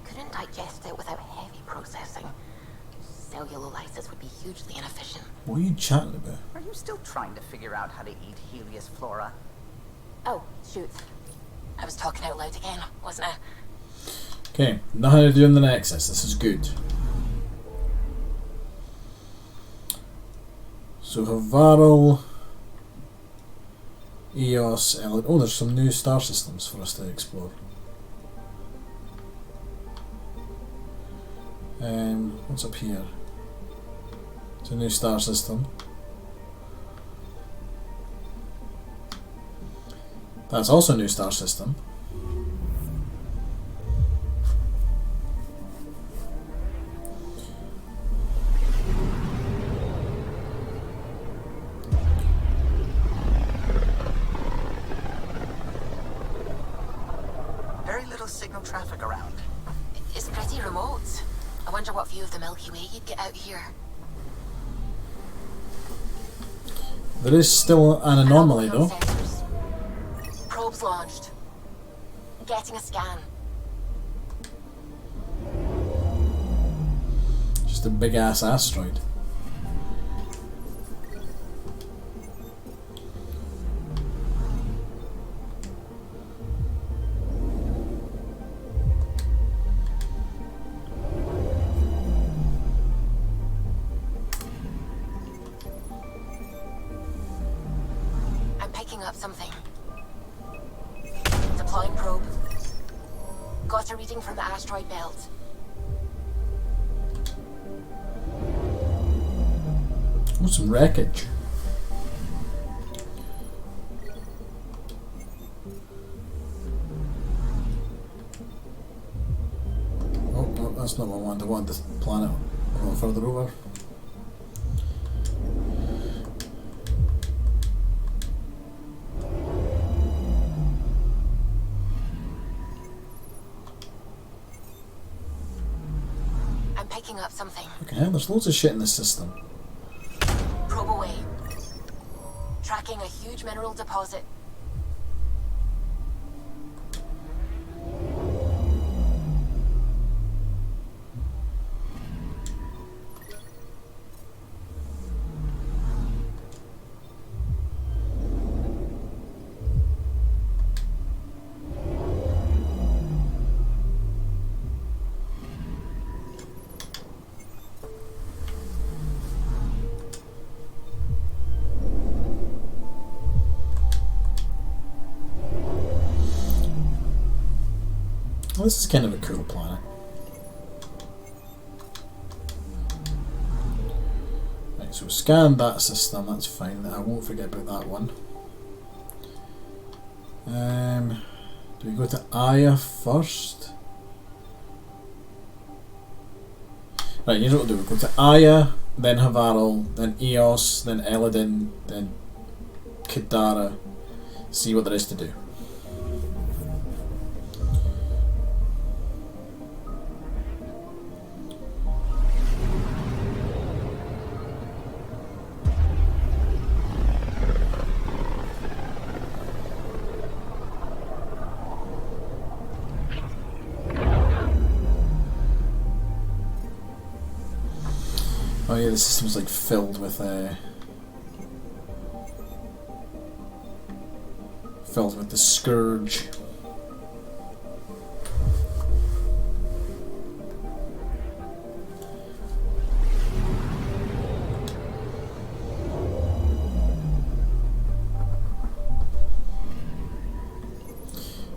Couldn't digest it without heavy processing. Cellulolysis would be hugely inefficient. What are you chatting about? Are you still trying to figure out how to eat Helios flora? Oh, shoot. I was talking out loud again, wasn't I? Okay, nothing to do in the Nexus. This is good. So Havarl, Eos, alot. Oh, there's some new star systems for us to explore. What's up here? It's a new star system. That's also a new star system. Very little signal traffic around. It's pretty remote. I wonder what view of the Milky Way you'd get out here. There is still an anomaly though. Probes launched. Getting a scan. Just a big ass asteroid. I'm picking up something. Deploying probe. Got a reading from the asteroid belt. Oh, some wreckage. Oh, no, that's not what I wanted. I wanted this planet a little further over. I'm picking up something. Okay, there's loads of shit in this system. Probe away. Tracking a huge mineral deposit. Well, this is kind of a cool planet. Right, so scan that system, that's fine. I won't forget about that one. Do we go to Aya first? Right, here's what we'll do. We'll go to Aya, then Havarl, then Eos, then Eladin, then Kadara. See what there is to do. Oh yeah, the system's like filled with the Scourge.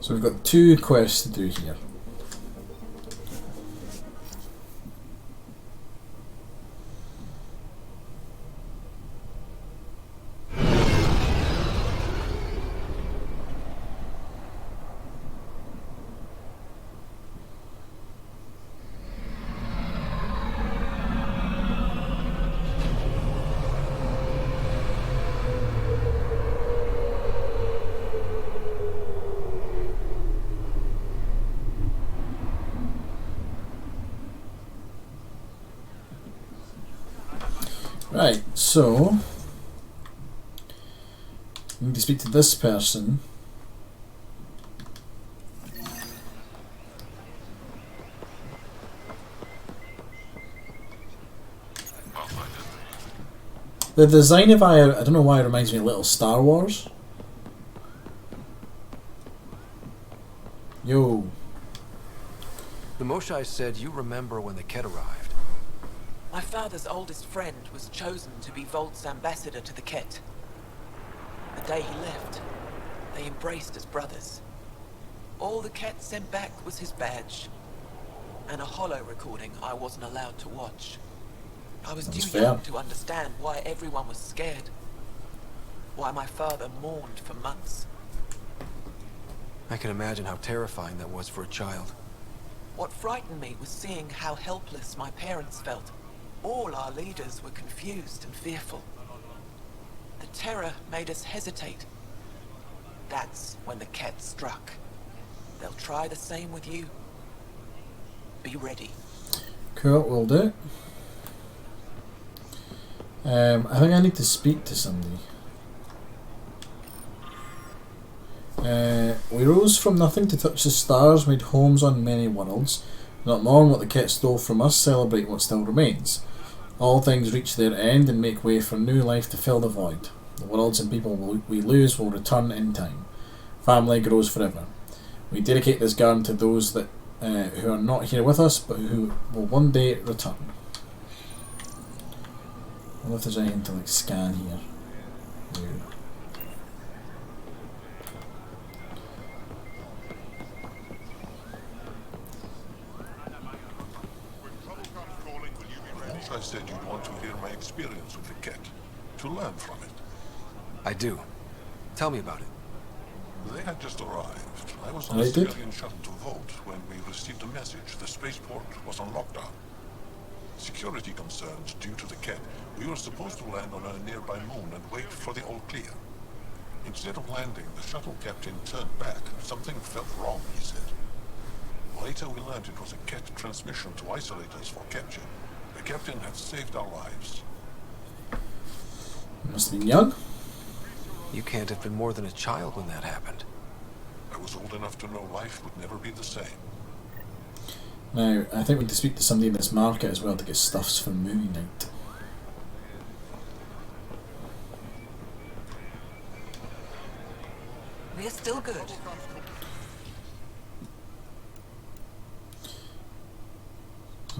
So we've got 2 quests to do here. Right, so I need to speak to this person. The design of I don't know why it reminds me of Little Star Wars. Yo. The Moshai said you remember when the Ket arrived. My father's oldest friend was chosen to be Volt's ambassador to the Ket. The day he left, they embraced as brothers. All the Ket sent back was his badge, and a holo recording I wasn't allowed to watch. I was too young to understand why everyone was scared. Why my father mourned for months. I can imagine how terrifying that was for a child. What frightened me was seeing how helpless my parents felt. All our leaders were confused and fearful. The terror made us hesitate. That's when the Ket struck. They'll try the same with you. Be ready. Cool, will do. I think I need to speak to somebody. We rose from nothing to touch the stars, made homes on many worlds. Not mourn what the Ket stole from us, celebrate what still remains. All things reach their end and make way for new life to fill the void. The worlds and people we lose will return in time. Family grows forever. We dedicate this garden to those that who are not here with us, but who will one day return. I wonder if there's anything to like scan here. No. I said you'd want to hear my experience with the Ket, to learn from it. I do. Tell me about it. They had just arrived. I was on a civilian shuttle to Volt when we received a message. The spaceport was on lockdown. Security concerns due to the Ket. We were supposed to land on a nearby moon and wait for the all clear. Instead of landing, the shuttle captain turned back. Something felt wrong, he said. Later we learned it was a Ket transmission to isolate us for capture. The captain had saved our lives. Must have been young. You can't have been more than a child when that happened. I was old enough to know life would never be the same. Now, I think we need to speak to somebody in this market as well to get stuffs for movie night. We're still good.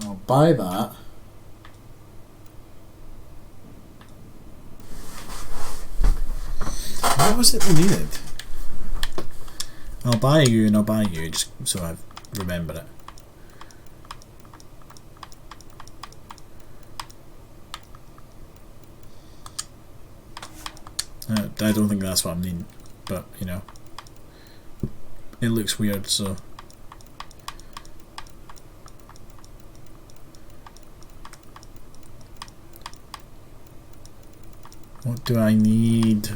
I'll buy that. What was it we needed? I'll buy you and I'll buy you, just so I remember it. I don't think that's what I'm needing, but you know, it looks weird, so. What do I need?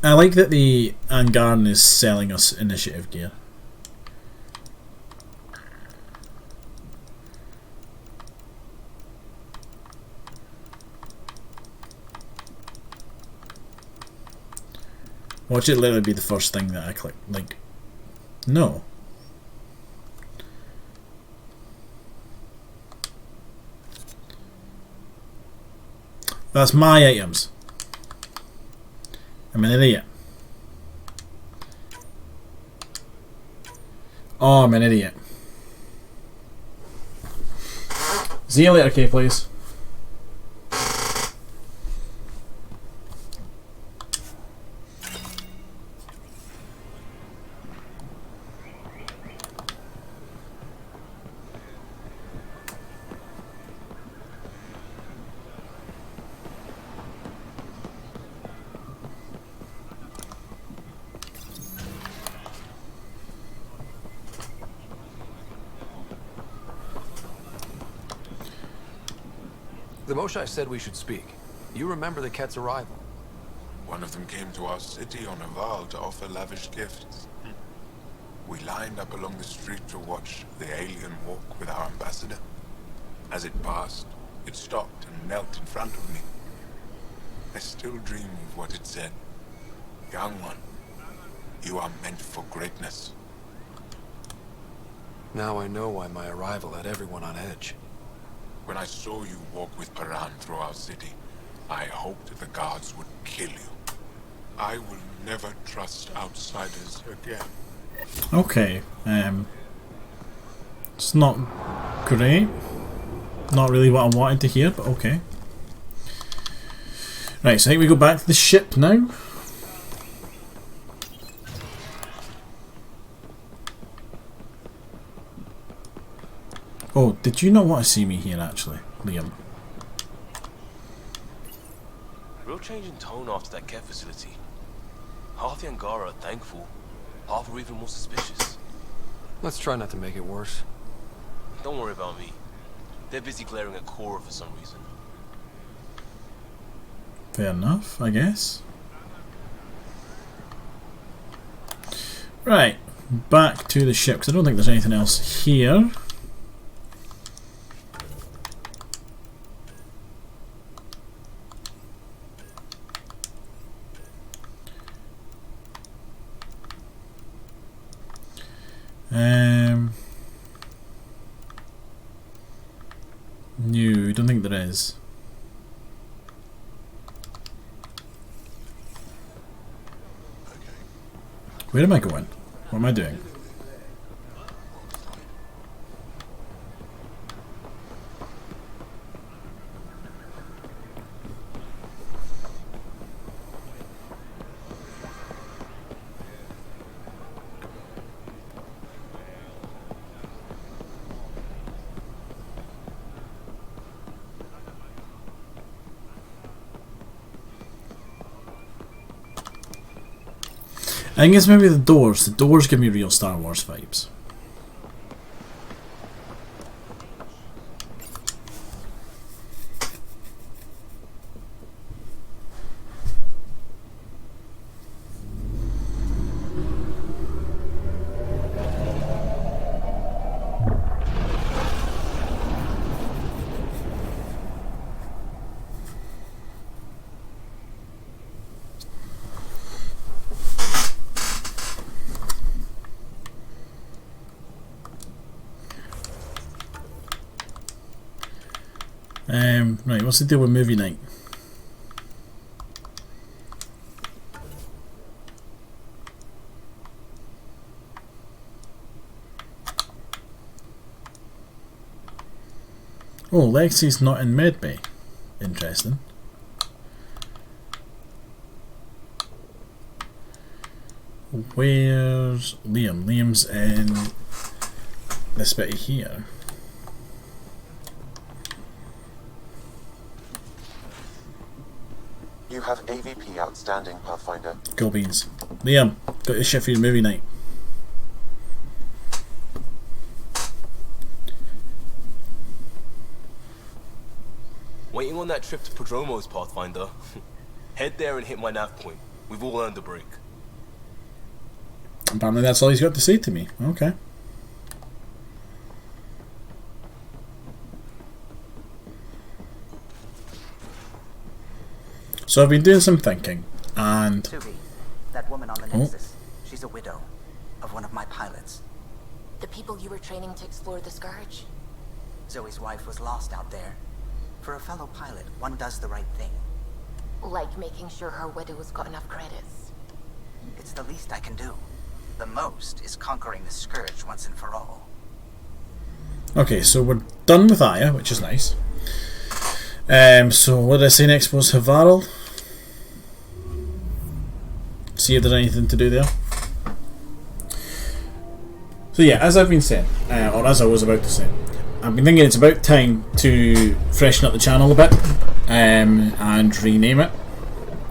I like that the Angarn is selling us initiative gear. Watch it literally be the first thing that I click. Like, no. That's my items. I'm an idiot. Oh, I'm an idiot. See you later, K, please. The Moshai said we should speak. You remember the Ket's arrival? One of them came to our city on a vow to offer lavish gifts. We lined up along the street to watch the alien walk with our ambassador. As it passed, it stopped and knelt in front of me. I still dream of what it said. Young one, you are meant for greatness. Now I know why my arrival had everyone on edge. When I saw you walk with Paran through our city, I hoped the guards would kill you. I will never trust outsiders again. Okay, it's not great. Not really what I wanted to hear, but okay. Right, so I think we go back to the ship now. Oh, did you not want to see me here actually, Liam? Real change in tone after that care facility. Half the Angara are thankful, half are even more suspicious. Let's try not to make it worse. Don't worry about me. They're busy glaring at Cora for some reason. Fair enough, I guess. Right, back to the ship, because I don't think there's anything else here. No, don't think there is. Where am I going? What am I doing? I think it's maybe the doors. The doors give me real Star Wars vibes. Right, what's the deal with movie night? Oh, Lexi's not in Medbay. Interesting. Where's Liam? Liam's in this bit here. have AVP outstanding, Pathfinder. Cool beans. Liam, got your shit for your movie night. Waiting on that trip to Prodromos, Pathfinder. Head there and hit my nav point. We've all earned a break. Apparently that's all he's got to say to me. Okay. So I've been doing some thinking, and... Subi, that woman on the Nexus, she's a widow of one of my pilots. The people you were training to explore the Scourge? Zoe's wife was lost out there. For a fellow pilot, one does the right thing. Like making sure her widow's got enough credits? It's the least I can do. The most is conquering the Scourge once and for all. Okay, so we're done with Aya, which is nice. So what did I say next was Havarl? See if there's anything to do there. So yeah, as I've been saying, or as I was about to say, I've been thinking it's about time to freshen up the channel a bit and rename it.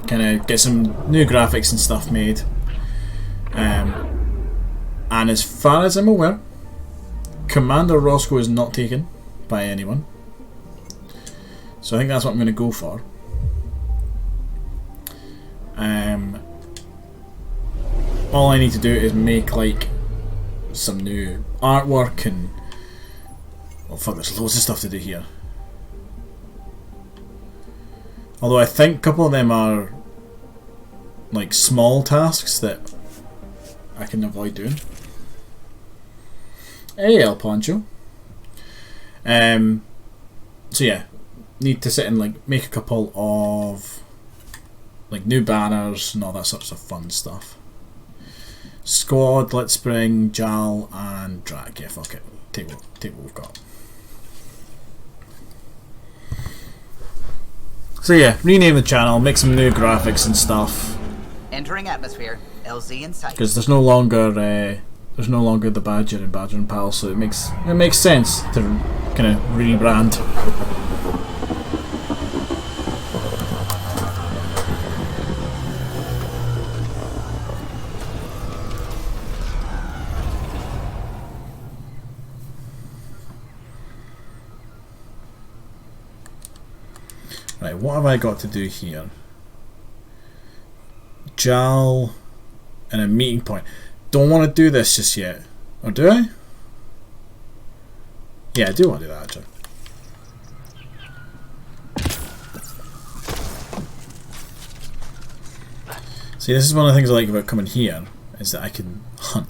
Kind of get some new graphics and stuff made. And as far as I'm aware, Commander Roscoe is not taken by anyone. So I think that's what I'm going to go for. All I need to do is make like some new artwork and... Oh fuck, there's loads of stuff to do here. Although I think a couple of them are like small tasks that I can avoid doing. Hey El Poncho. So yeah, need to sit and like make a couple of like new banners and all that sorts of fun stuff. Squad, let's bring Jal and Drag. Yeah, fuck it. Take what we've got. So yeah, rename the channel, make some new graphics and stuff. Entering atmosphere, LZ in sight. Because there's no longer the Badger and Badger and Pal, so it makes sense to kind of rebrand. Right, what have I got to do here? Jal and a meeting point. Don't want to do this just yet. Or do I? Yeah, I do want to do that actually. See, this is one of the things I like about coming here, is that I can hunt.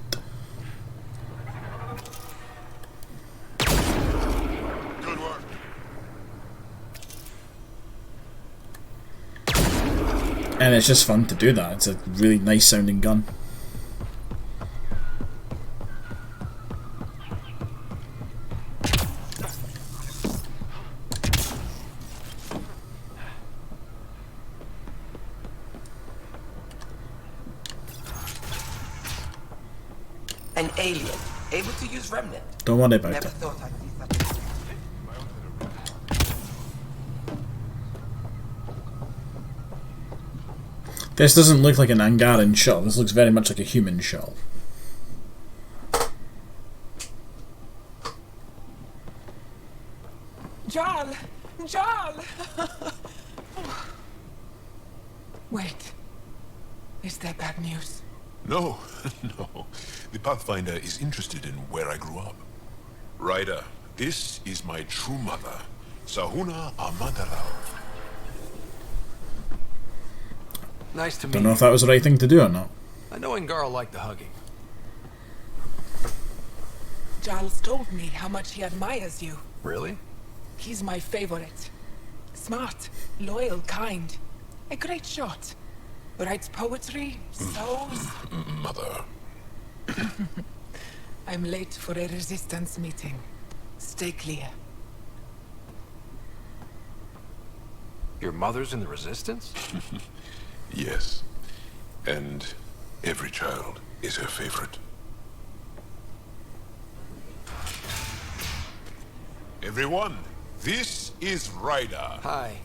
And it's just fun to do that. It's a really nice sounding gun. An alien, able to use remnant. Don't worry about Never it. thought I'd see such. This doesn't look like an Angaran shell. This looks very much like a human shell. Jal! Jal! Wait. Is that bad news? No, no. The Pathfinder is interested in where I grew up. Ryder, this is my true mother, Sahuna Amadarao. Nice to meet Don't know if that was the right thing to do or not. I know Angara liked the hugging. Giles told me how much he admires you. Really? He's my favorite. Smart, loyal, kind. A great shot. Writes poetry, sews. Mother. I'm late for a resistance meeting. Stay clear. Your mother's in the Resistance? Yes. And every child is her favorite. Everyone, this is Ryder. Hi.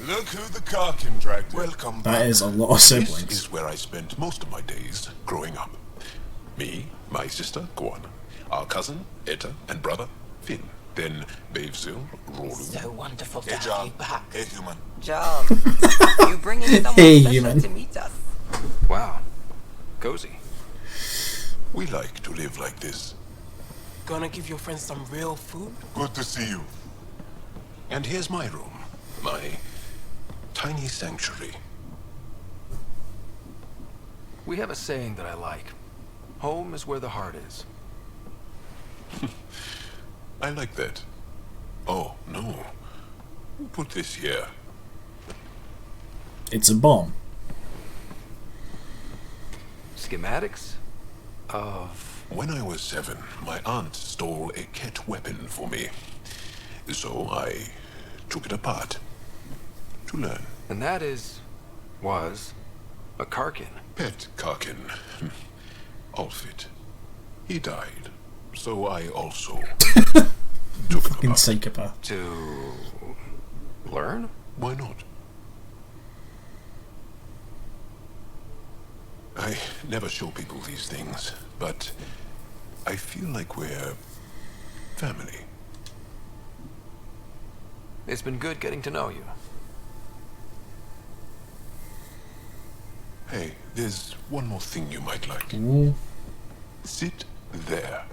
Look who the car contracted. Welcome That back. is a lot of siblings. This is where I spent most of my days growing up. Me, my sister, Guan, our cousin, Etta, and brother, Finn. Then Bavesil, Rolu. So wonderful to Hey, have John. you back. Hey, human. John, you bring in someone Hey, special human. to meet us. Wow. Cozy. We like to live like this. Gonna give your friends some real food? Good to see you. And here's my room. My tiny sanctuary. We have a saying that I like. Home is where the heart is. I like that. Oh, no. Who put this here? It's a bomb. Schematics of... When I was 7, my aunt stole a Ket weapon for me. So I took it apart to learn. And that was a Karkin. Pet Karkin. Alfit. He died. So I also took it Fucking apart. psychopath. To learn? Why not? I never show people these things, but I feel like we're family. It's been good getting to know you. Hey, there's one more thing you might like. Ooh. Sit there.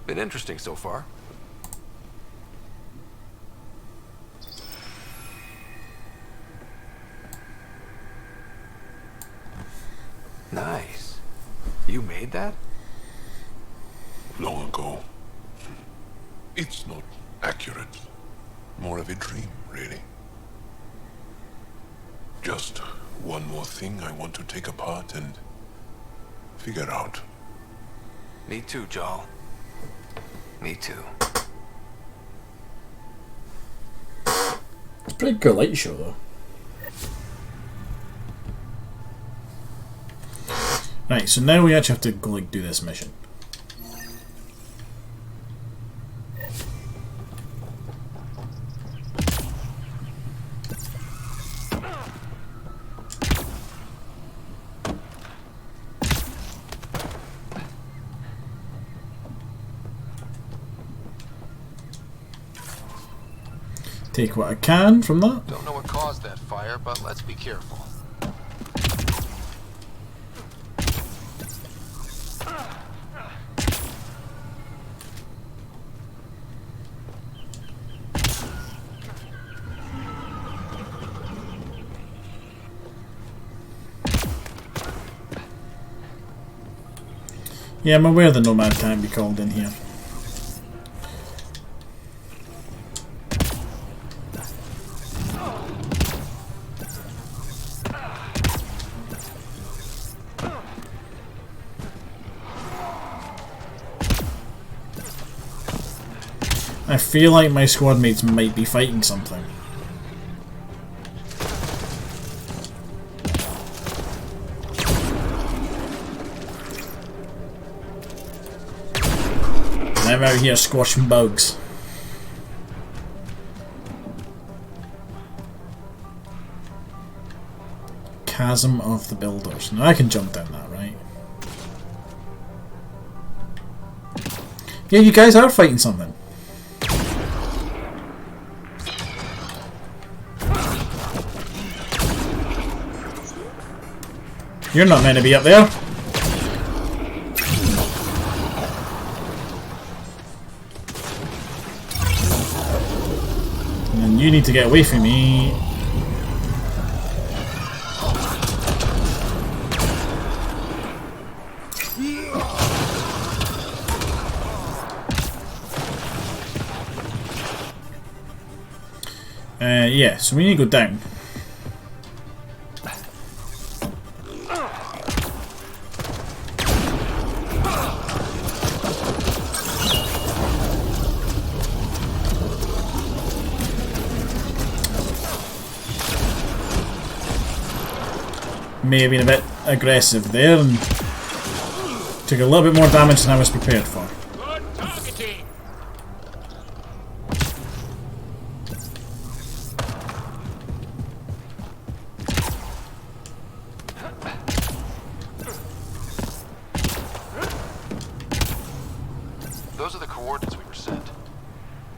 Been interesting so far. Nice. You made that? Long ago. It's not accurate. More of a dream, really. Just one more thing I want to take apart and figure out. Me too, Jal. Me too. It's a pretty cool light show, though. Right, so now we actually have to go like do this mission. Take what I can from that. Don't know what caused that fire, but let's be careful. Yeah, I'm aware the Nomad can't be called in here. I feel like my squad mates might be fighting something. I'm out here squashing bugs. Chasm of the Builders. Now I can jump down that, right? Yeah, you guys are fighting something. You're not meant to be up there. And then you need to get away from me. Yeah, so we need to go down. May have been a bit aggressive there and took a little bit more damage than I was prepared for. Good targeting. coordinates we were sent.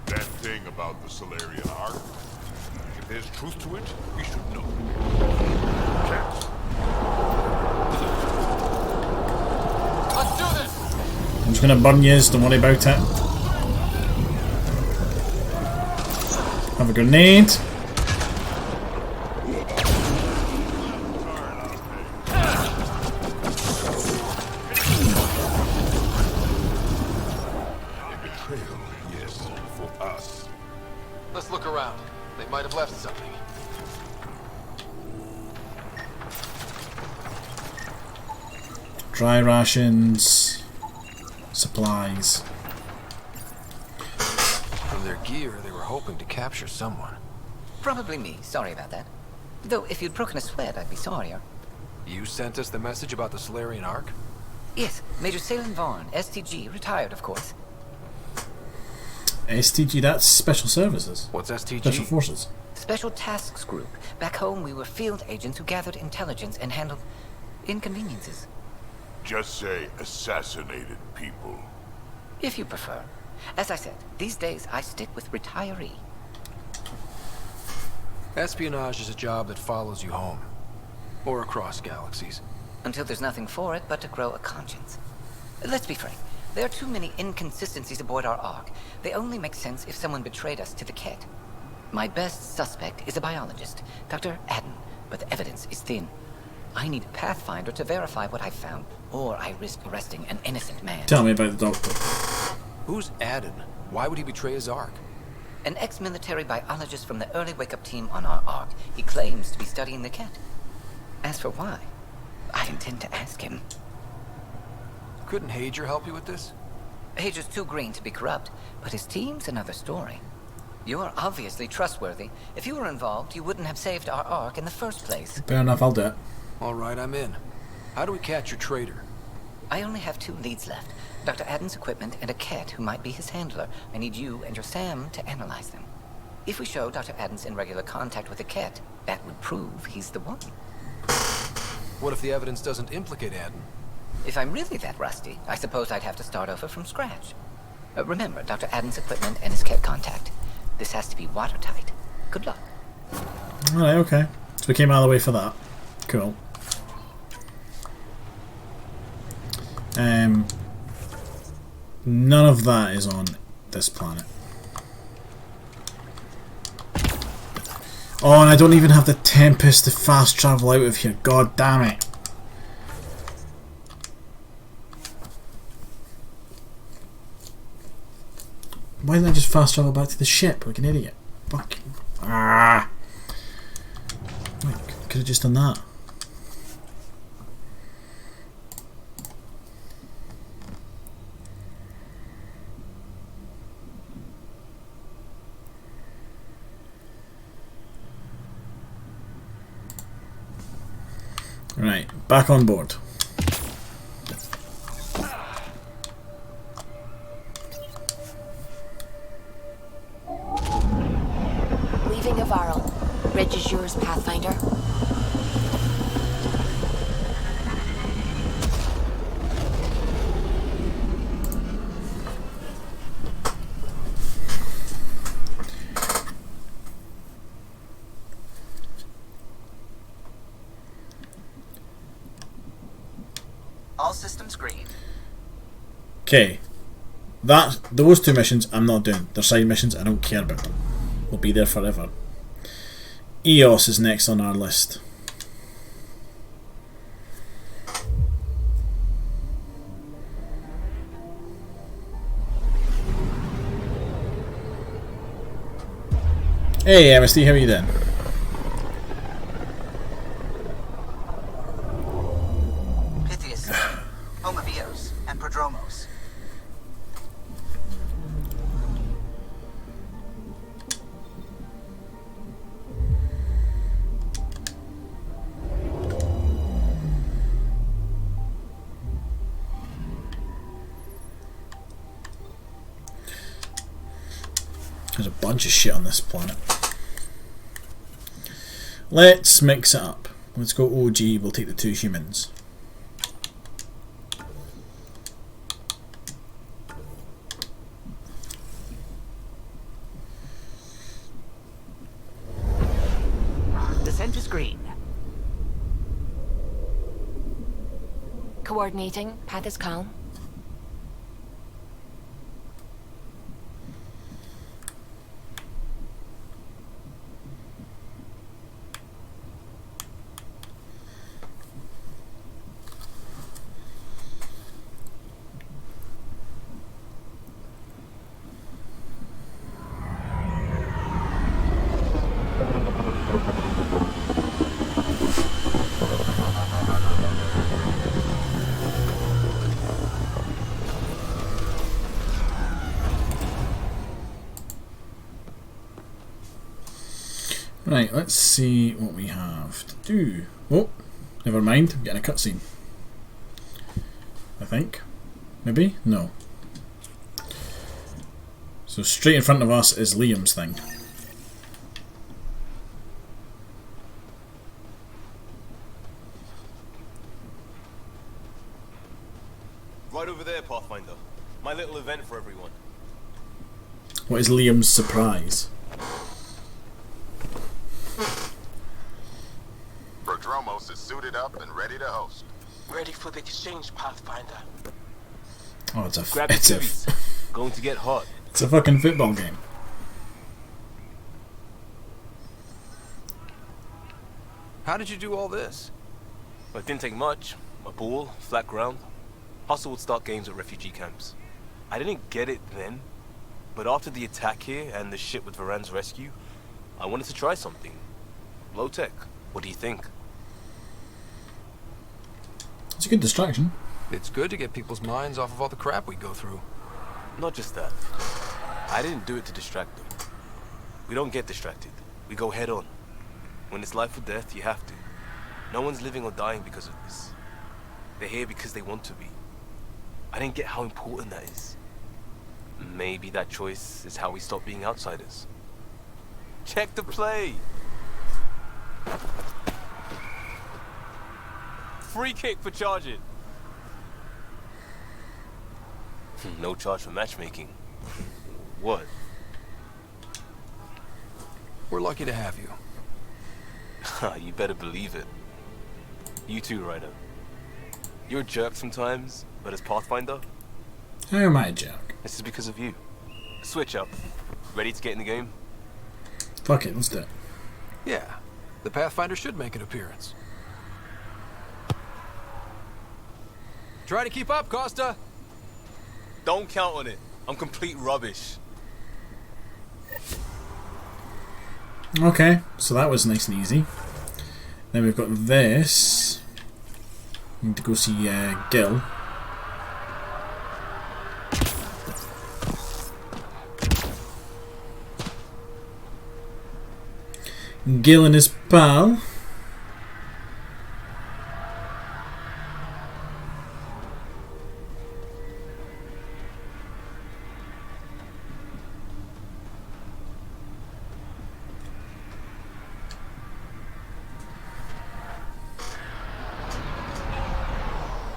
That thing about the Solarian Ark, if there's truth to it, we should know. Chaps. Let's do this! I'm just gonna burn yous, don't worry about it. Have a grenade. Let's look around. They might have left something. Dry rations. Supplies. From their gear, they were hoping to capture someone. Probably me. Sorry about that. Though, if you'd broken a sweat, I'd be sorrier. You sent us the message about the Solarian Ark? Yes, Major Salem Vaughn, STG, retired, of course. STG, that's Special Services. What's STG? Special Forces. Special Tasks Group. Back home, we were field agents who gathered intelligence and handled inconveniences. Just say assassinated people. If you prefer. As I said, these days I stick with retiree. Espionage is a job that follows you home. Or across galaxies. Until there's nothing for it but to grow a conscience. Let's be frank. There are too many inconsistencies aboard our Ark. They only make sense if someone betrayed us to the Ket. My best suspect is a biologist, Dr. Adden, but the evidence is thin. I need a Pathfinder to verify what I've found, or I risk arresting an innocent man. Tell me about the doctor. Who's Adden? Why would he betray his Ark? An ex-military biologist from the early wake-up team on our Ark. He claims to be studying the Ket. As for why, I intend to ask him. Couldn't Hager help you with this? Hager's too green to be corrupt, but his team's another story. You're obviously trustworthy. If you were involved, you wouldn't have saved our Ark in the first place. Fair enough, I'll do it. Alright, I'm in. How do we catch your traitor? I only have 2 leads left. Dr. Adden's equipment and a Ket who might be his handler. I need you and your Sam to analyze them. If we show Dr. Adden's in regular contact with the Ket, that would prove he's the one. What if the evidence doesn't implicate Adden? If I'm really that rusty, I suppose I'd have to start over from scratch. Remember, Dr. Adden's equipment and his Ket contact. This has to be watertight. Good luck. Alright, okay. So we came all the way for that. Cool. None of that is on this planet. Oh, and I don't even have the Tempest to fast travel out of here. God damn it. Why didn't I just fast travel back to the ship like an idiot? Fuck. Ah. Could have just done that. Right, back on board. Leaving Avarl. Ridge is yours, Pathfinder. All systems green. Okay. Those 2 missions I'm not doing. They're side missions, I don't care about them. We'll be there forever. EOS is next on our list. Hey MSD, how are you doing? Pythias, Homobios, and Prodromos. There's a bunch of shit on this planet. Let's mix it up. Let's go OG, we'll take the 2 humans. screen. Coordinating. Path is calm. Right, let's see what we have to do. Oh, never mind, I'm getting a cutscene. I think. Maybe? No. So straight in front of us is Liam's thing. Right over there, Pathfinder. My little event for everyone. What is Liam's surprise? Prodromos is suited up and ready to host. Ready for the exchange, Pathfinder. Oh, it's a going to get hot. It's a fucking football game. How did you do all this? Well, it didn't take much. A ball, flat ground. Hustle would start games at refugee camps. I didn't get it then, but after the attack here and the shit with Varan's rescue, I wanted to try something. Low tech. What do you think? It's a good distraction. It's good to get people's minds off of all the crap we go through. Not just that. I didn't do it to distract them. We don't get distracted. We go head on. When it's life or death, you have to. No one's living or dying because of this. They're here because they want to be. I didn't get how important that is. Maybe that choice is how we stop being outsiders. Check the play! Free kick for charging. No charge for matchmaking. What? We're lucky to have you. You better believe it. You too, Ryder. You're a jerk sometimes, but as Pathfinder, how am I a jerk? This is because of you. Switch up. Ready to get in the game? Fuck it, let's do it. Yeah, the Pathfinder should make an appearance. Try to keep up, Costa. Don't count on it. I'm complete rubbish. Okay, so that was nice and easy. Then we've got this. We need to go see Gil. Gil and his pal.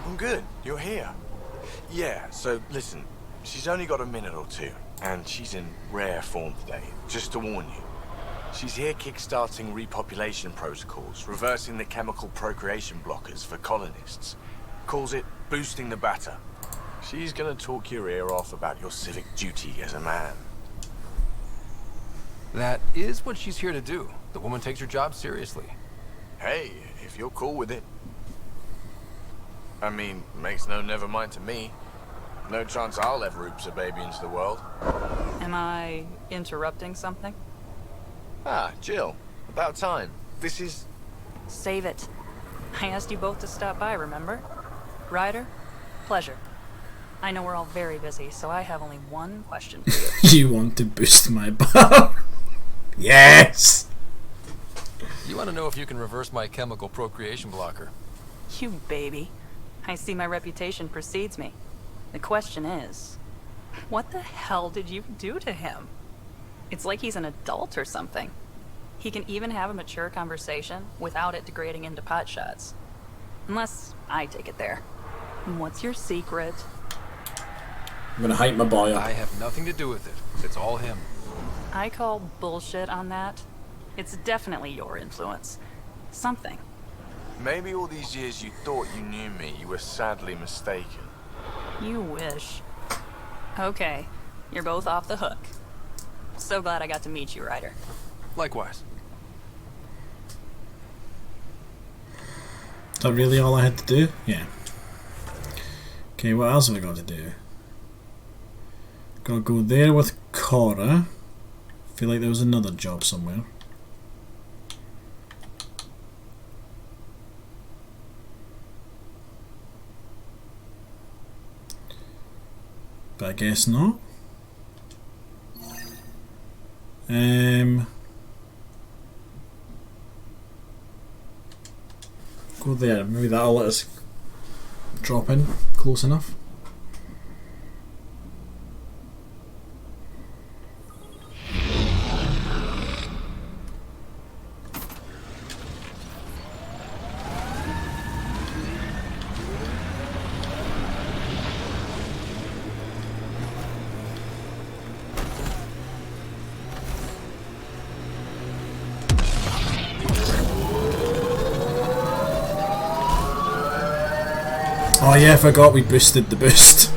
I'm good. You're here. Yeah, so listen. She's only got a minute or two, and she's in rare form today. Just to warn you. She's here kickstarting repopulation protocols, reversing the chemical procreation blockers for colonists. Calls it boosting the batter. She's gonna talk your ear off about your civic duty as a man. That is what she's here to do. The woman takes her job seriously. Hey, if you're cool with it. I mean, makes no never mind to me. No chance I'll ever oops a baby into the world. Am I interrupting something? Ah, Jill. About time. This is... Save it. I asked you both to stop by, remember? Ryder, pleasure. I know we're all very busy, so I have only one question for you. You want to boost my power? Yes! You want to know if you can reverse my chemical procreation blocker? You baby. I see my reputation precedes me. The question is, what the hell did you do to him? It's like he's an adult or something. He can even have a mature conversation without it degrading into pot shots. Unless I take it there. What's your secret? I'm gonna hype my boy up. I have nothing to do with it. It's all him. I call bullshit on that. It's definitely your influence. Something. Maybe all these years you thought you knew me, you were sadly mistaken. You wish. Okay, you're both off the hook. So glad I got to meet you, Ryder. Likewise. Is that really all I had to do? Yeah. Okay, what else have I got to do? Gotta go there with Cora. Feel like there was another job somewhere. But I guess not. Go there. Maybe that'll let us drop in close enough. Oh yeah, I forgot we boosted the boost.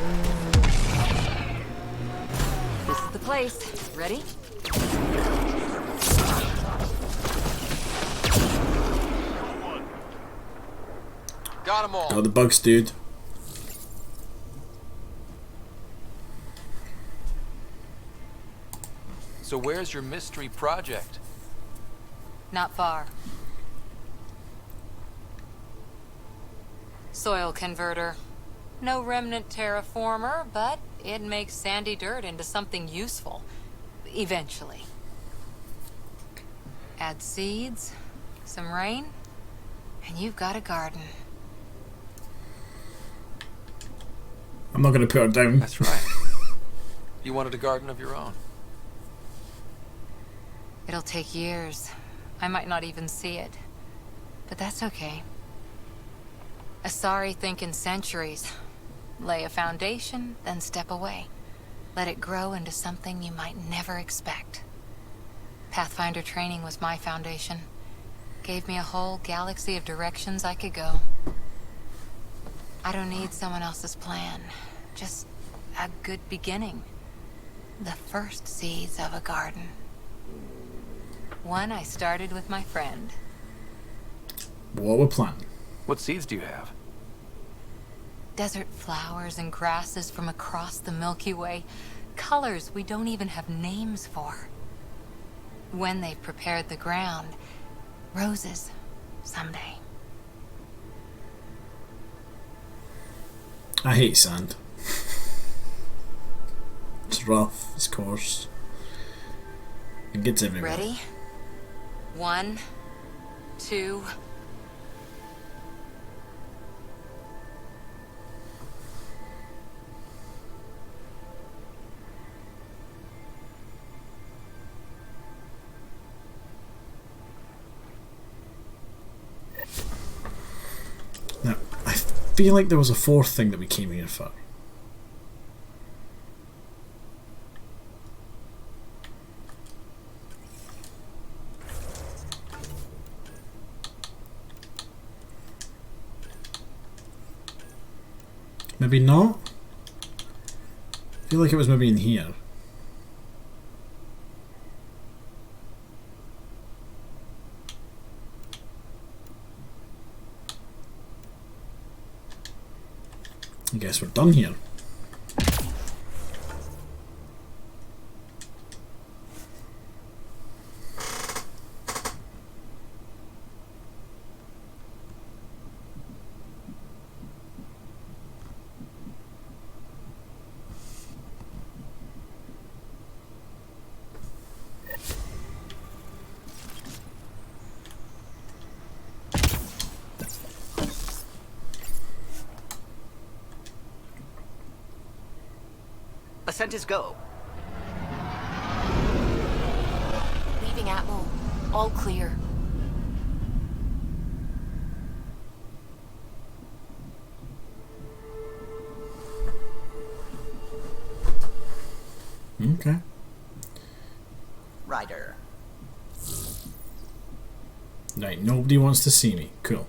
This is the place. Ready? Got them all. Got the bugs, dude. So where's your mystery project? Not far. Soil converter. No remnant terraformer, but it makes sandy dirt into something useful. Eventually. Add seeds, some rain, and you've got a garden. I'm not going to put her down. That's right. You wanted a garden of your own. It'll take years. I might not even see it. But that's okay. Asari think in centuries. Lay a foundation, then step away. Let it grow into something you might never expect. Pathfinder training was my foundation. Gave me a whole galaxy of directions I could go. I don't need someone else's plan. Just a good beginning. The first seeds of a garden. One I started with my friend. What we're planting. What seeds do you have? Desert flowers and grasses from across the Milky Way. Colors we don't even have names for. When they've prepared the ground, roses someday. I hate sand. It's rough, it's coarse. It gets everywhere. Ready? 1, 2... Now, I feel like there was a fourth thing that we came here for. Maybe not? I feel like it was maybe in here. I guess we're done here. Ascent is go. Leaving Atmo. All clear. Okay. Ryder. Right. Right, nobody wants to see me. Cool.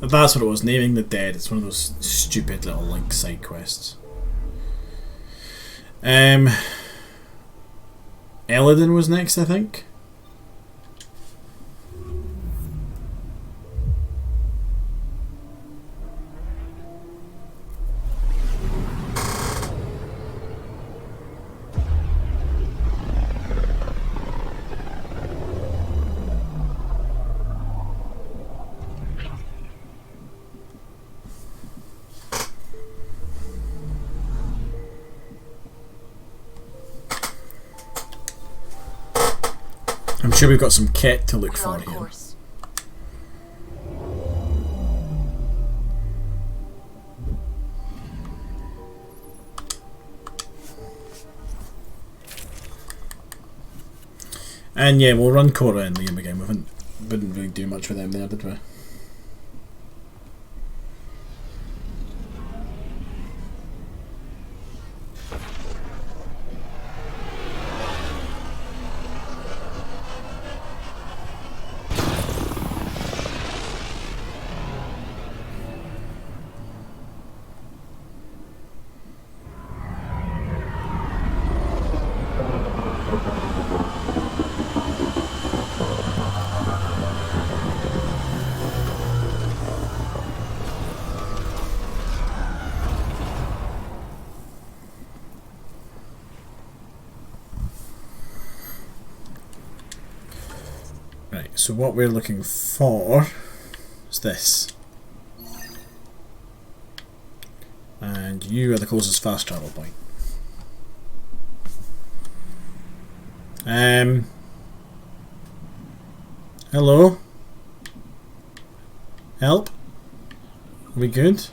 That's what it was, naming the dead. It's one of those stupid little Link side quests. Eladin was next, I think. I'm sure we've got some kit to look for here. And yeah, we'll run Cora and Liam again. We didn't really do much with them there, did we? So what we're looking for is this. And you are the closest fast travel point. Hello? Help? Are we good?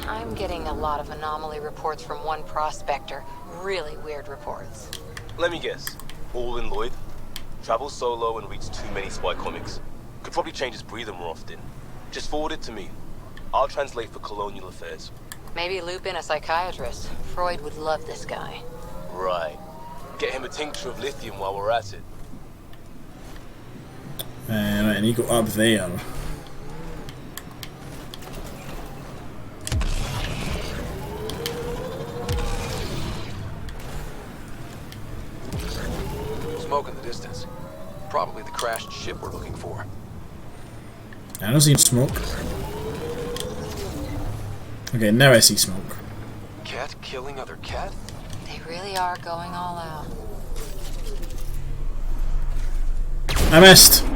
I'm getting a lot of anomaly reports from one prospector. Really weird reports. Let me guess. All-in Lloyd? Travels solo and reads too many spy comics. Could probably change his breather more often. Just forward it to me. I'll translate for colonial affairs. Maybe loop in a psychiatrist. Freud would love this guy. Right. Get him a tincture of lithium while we're at it. Right, and you go up there. Smoke in the distance. Probably the crashed ship we're looking for. I don't see smoke. Okay, now I see smoke. Cat killing other cat? They really are going all out. I missed.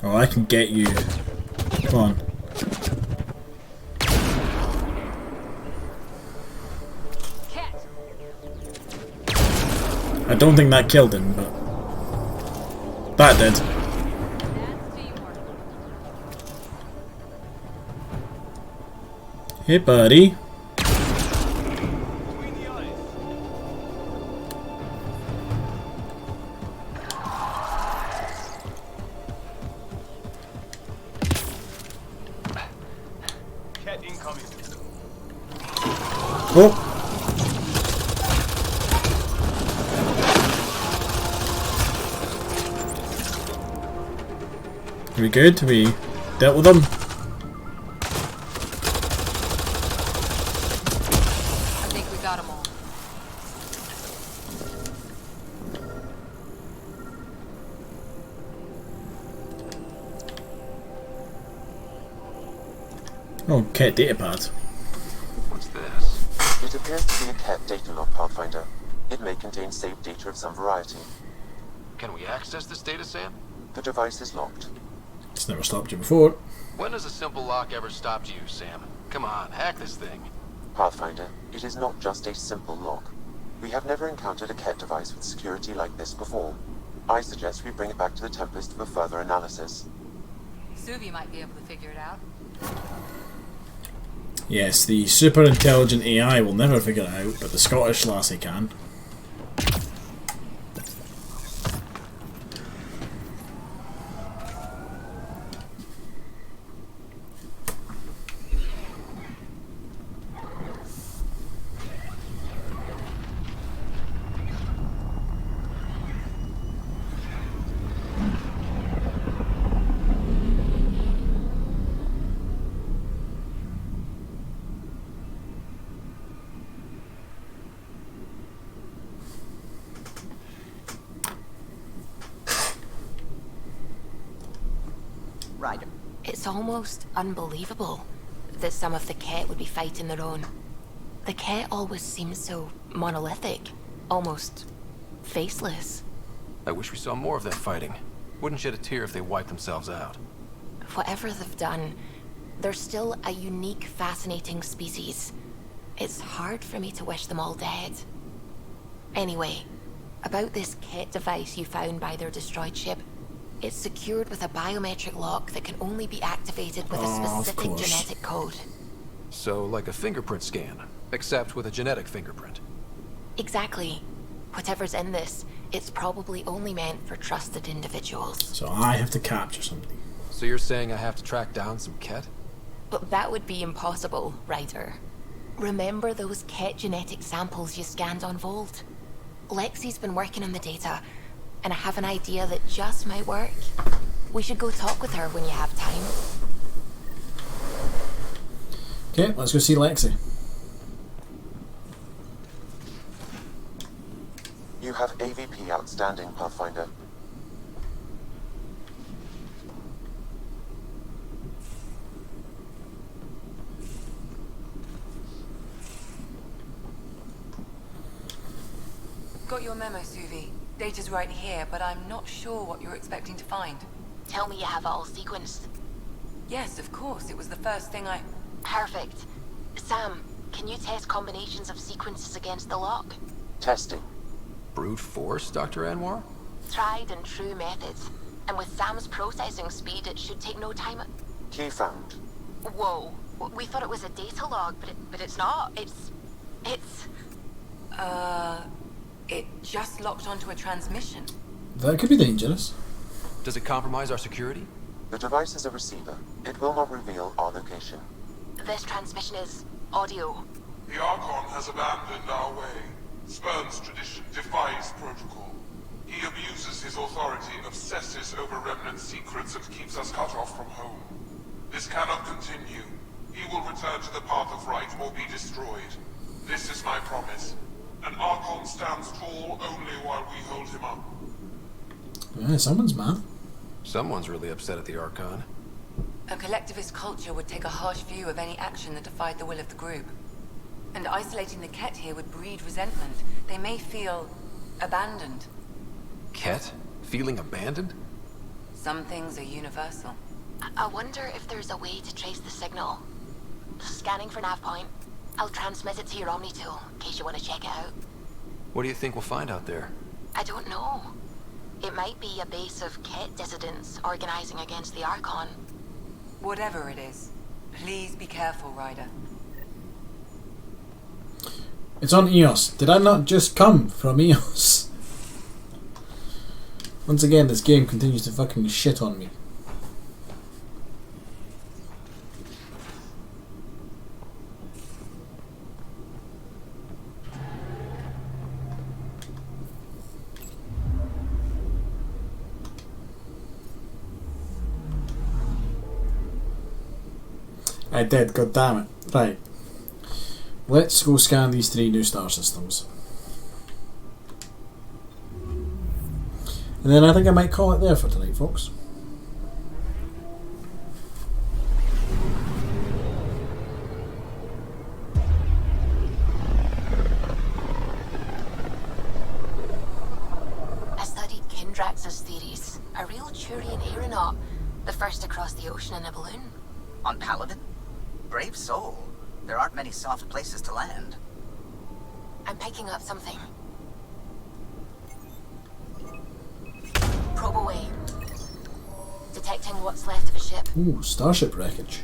Oh, I can get you. Come on. I don't think that killed him, but that did. Hey, buddy. Oh. Are we good? Have we dealt with them? I think we got them all. Oh, cat datapad. What's this? It appears to be a cat data log, Pathfinder. It may contain saved data of some variety. Can we access this data, Sam? The device is locked. It's never stopped you before. When has a simple lock ever stopped you, Sam? Come on, hack this thing. Pathfinder, it is not just a simple lock. We have never encountered a Ket device with security like this before. I suggest we bring it back to the Tempest for further analysis. Suvi might be able to figure it out. Yes, the super intelligent AI will never figure it out, but the Scottish lassie can. Ryder. It's almost unbelievable that some of the Ket would be fighting their own. The Ket always seems so monolithic, almost faceless. I wish we saw more of that fighting. Wouldn't shed a tear if they wiped themselves out. Whatever they've done, they're still a unique, fascinating species. It's hard for me to wish them all dead. Anyway, about this Ket device you found by their destroyed ship. It's secured with a biometric lock that can only be activated with a specific genetic code. So, like a fingerprint scan, except with a genetic fingerprint. Exactly. Whatever's in this, it's probably only meant for trusted individuals. So I have to capture somebody. So you're saying I have to track down some Ket? But that would be impossible, Ryder. Remember those Ket genetic samples you scanned on Volt? Lexi's been working on the data, and I have an idea that just might work. We should go talk with her when you have time. Okay, let's go see Lexi. You have AVP outstanding, Pathfinder. Got your memo, Suvi. Data's right here, but I'm not sure what you're expecting to find. Tell me you have it all sequenced. Yes, of course. It was the first thing I... Perfect. Sam, can you test combinations of sequences against the lock? Testing. Brute force, Dr. Anwar? Tried and true methods. And with Sam's processing speed, it should take no time. Key found. Whoa. We thought it was a data log, but it's not. It's... It just locked onto a transmission. That could be dangerous. Does it compromise our security? The device is a receiver. It will not reveal our location. This transmission is audio. The Archon has abandoned our way, spurns tradition, defies protocol. He abuses his authority, obsesses over remnant secrets, and keeps us cut off from home. This cannot continue. He will return to the path of right or be destroyed. This is my promise. An Archon stands tall only while we hold him up. Yeah, someone's mad. Someone's really upset at the Archon. A collectivist culture would take a harsh view of any action that defied the will of the group. And isolating the Ket here would breed resentment. They may feel abandoned. Ket? Feeling abandoned? Some things are universal. I wonder if there's a way to trace the signal. Scanning for nav point. I'll transmit it to your Omni tool, in case you want to check it out. What do you think we'll find out there? I don't know. It might be a base of Ket dissidents organizing against the Archon. Whatever it is, please be careful, Ryder. It's on EOS. Did I not just come from EOS? Once again, this game continues to fucking shit on me. I did, god damn it. Right. Let's go scan these 3 new star systems. And then I think I might call it there for tonight, folks. I studied Kindrax's theories. A real Turian aeronaut. The first to cross the ocean in a balloon. On Paladin? Brave soul. There aren't many soft places to land. I'm picking up something. Probe away. Detecting what's left of a ship. Ooh, starship wreckage.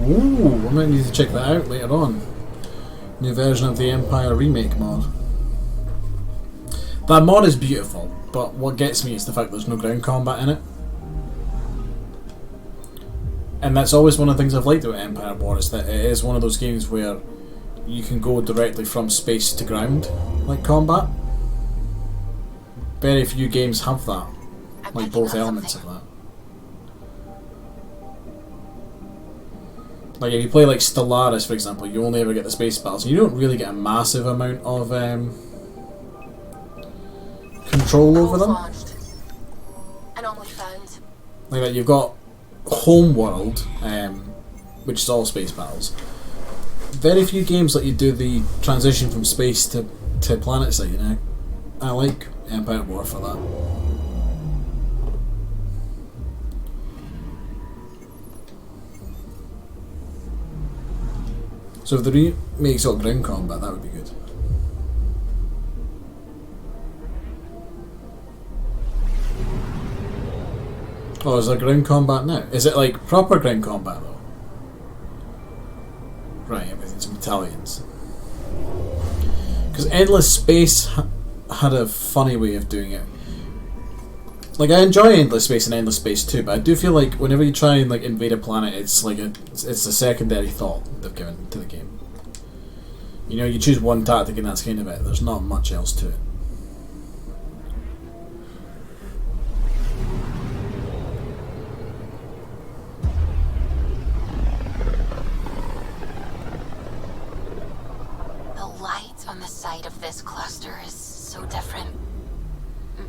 Ooh, I might need to check that out later on. New version of the Empire Remake mod. That mod is beautiful, but what gets me is the fact there's no ground combat in it. And that's always one of the things I've liked about Empire War, is that it is one of those games where you can go directly from space to ground, like combat. Very few games have that, like both elements of that. Like if you play like Stellaris, for example, you only ever get the space battles, and you don't really get a massive amount of control over them. Like that, you've got Homeworld, which is all space battles. Very few games let you do the transition from space to planet side, you know. I like Empire War for that. So if the remakes got ground combat, that would be good. Oh, is there ground combat now? Is it like proper ground combat though? Right, everything's battalions. Because Endless Space had a funny way of doing it. Like I enjoy Endless Space and Endless Space 2, but I do feel like whenever you try and like invade a planet, it's like it's a secondary thought they've given to the game. You know, you choose one tactic and that's kind of it. There's not much else to it. The light on the side of this cluster is so different.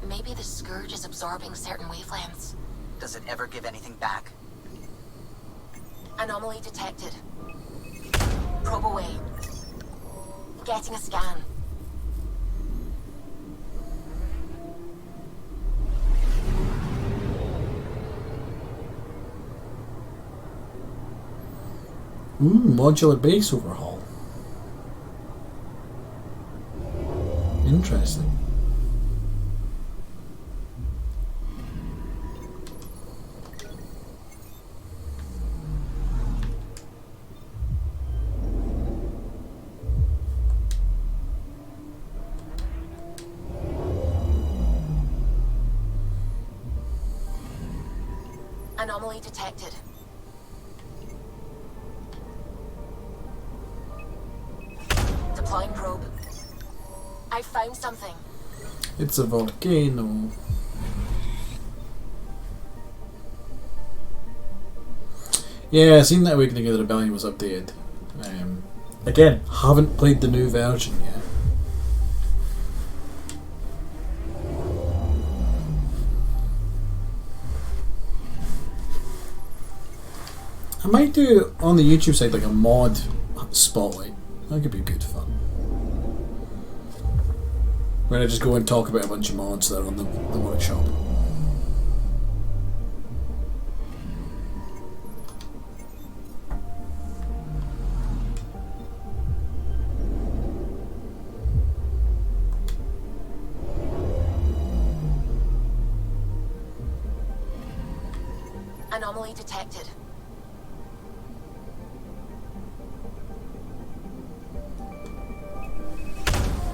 Maybe the Scourge is absorbing certain wavelengths. Does it ever give anything back? Anomaly detected. Probe away. Getting a scan. Modular base overhaul. Interesting. Anomaly detected. Deploying probe. I found something. It's a volcano. Yeah, I seen that Awakening of the Rebellion was updated. Again, haven't played the new version yet. I might do on the YouTube side like a mod spotlight. That could be good fun. Where I just go and talk about a bunch of mods that are on the workshop. Anomaly detected.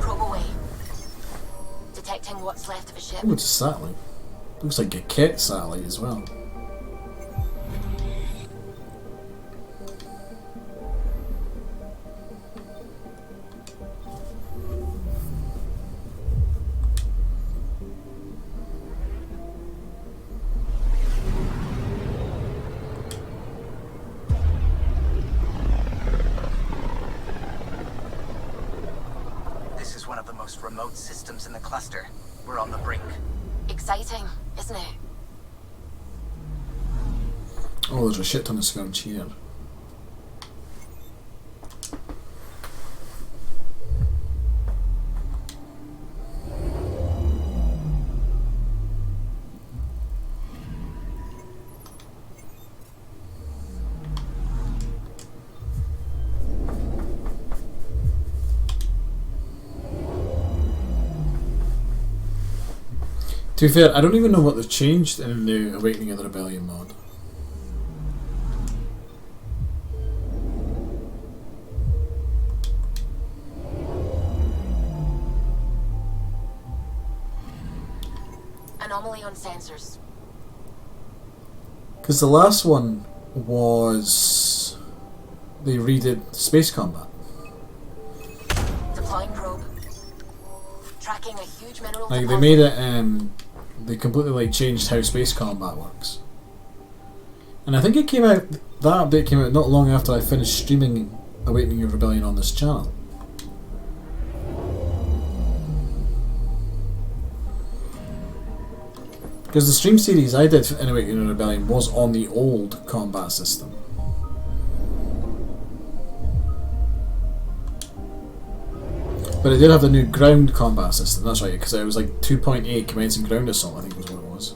Probe away. Detecting what's left of a ship. Oh, it's a satellite. Looks like a Ket satellite as well. Remote systems in the cluster. We're on the brink. Exciting, isn't it? Oh, there's a shit ton of scourge here. To be fair, I don't even know what they've changed in the Awakening of the Rebellion mod. Anomaly on sensors. Because the last one was they redid space combat. Deploying probe. Tracking a huge mineral Like they deposit. made it, they completely like changed how space combat works. And I think it came out, that update came out not long after I finished streaming Awakening of Rebellion on this channel. Because the stream series I did in Awakening of Rebellion was on the old combat system. But it did have the new ground combat system, that's right, because it was like 2.8 commencing ground assault, I think was what it was.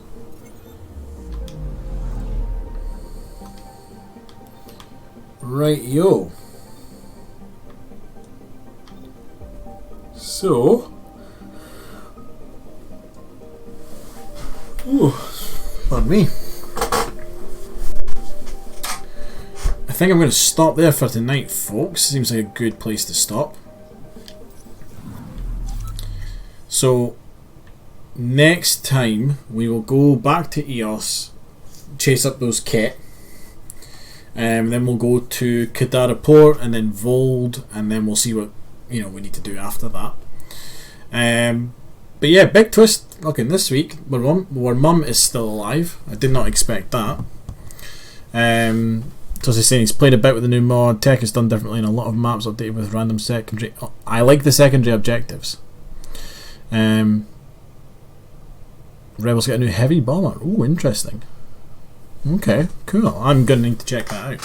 Right, yo. So. Ooh, pardon me. I think I'm going to stop there for tonight, folks. Seems like a good place to stop. So, next time we will go back to EOS, chase up those kit, then we'll go to Kadara Port and then Vold, and then we'll see what we need to do after that. But yeah, big twist looking this week. Where Mum is still alive. I did not expect that. So as I was saying, he's played about with the new mod. Tech is done differently in a lot of maps, updated with random secondary. I like the secondary objectives. Rebels get a new heavy bomber. Ooh, interesting. Okay, cool. I'm going to need to check that out.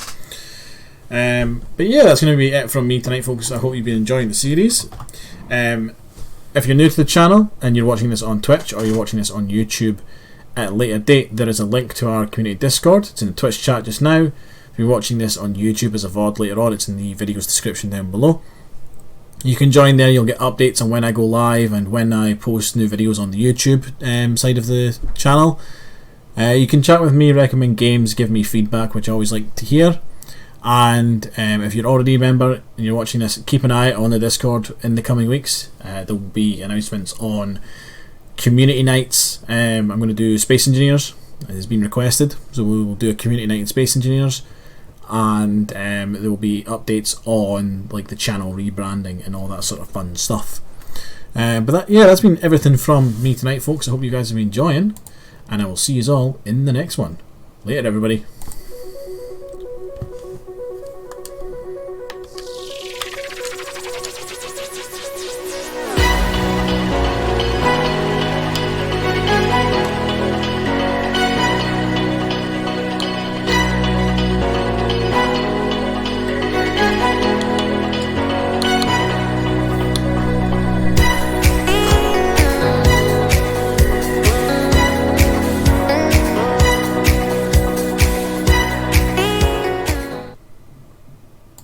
But yeah, that's going to be it from me tonight, folks. I hope you've been enjoying the series. If you're new to the channel and you're watching this on Twitch or you're watching this on YouTube at a later date, there is a link to our community Discord. It's in the Twitch chat just now. If you're watching this on YouTube as a VOD later on, it's in the video's description down below. You can join there, you'll get updates on when I go live and when I post new videos on the YouTube side of the channel. You can chat with me, recommend games, give me feedback, which I always like to hear. And if you're already a member and you're watching this, keep an eye on the Discord in the coming weeks. There will be announcements on community nights. I'm going to do Space Engineers, it has been requested, so we will do a community night in Space Engineers. And there will be updates on like the channel rebranding and all that sort of fun stuff. But that's been everything from me tonight, folks. I hope you guys have been enjoying, and I will see you all in the next one. Later, everybody.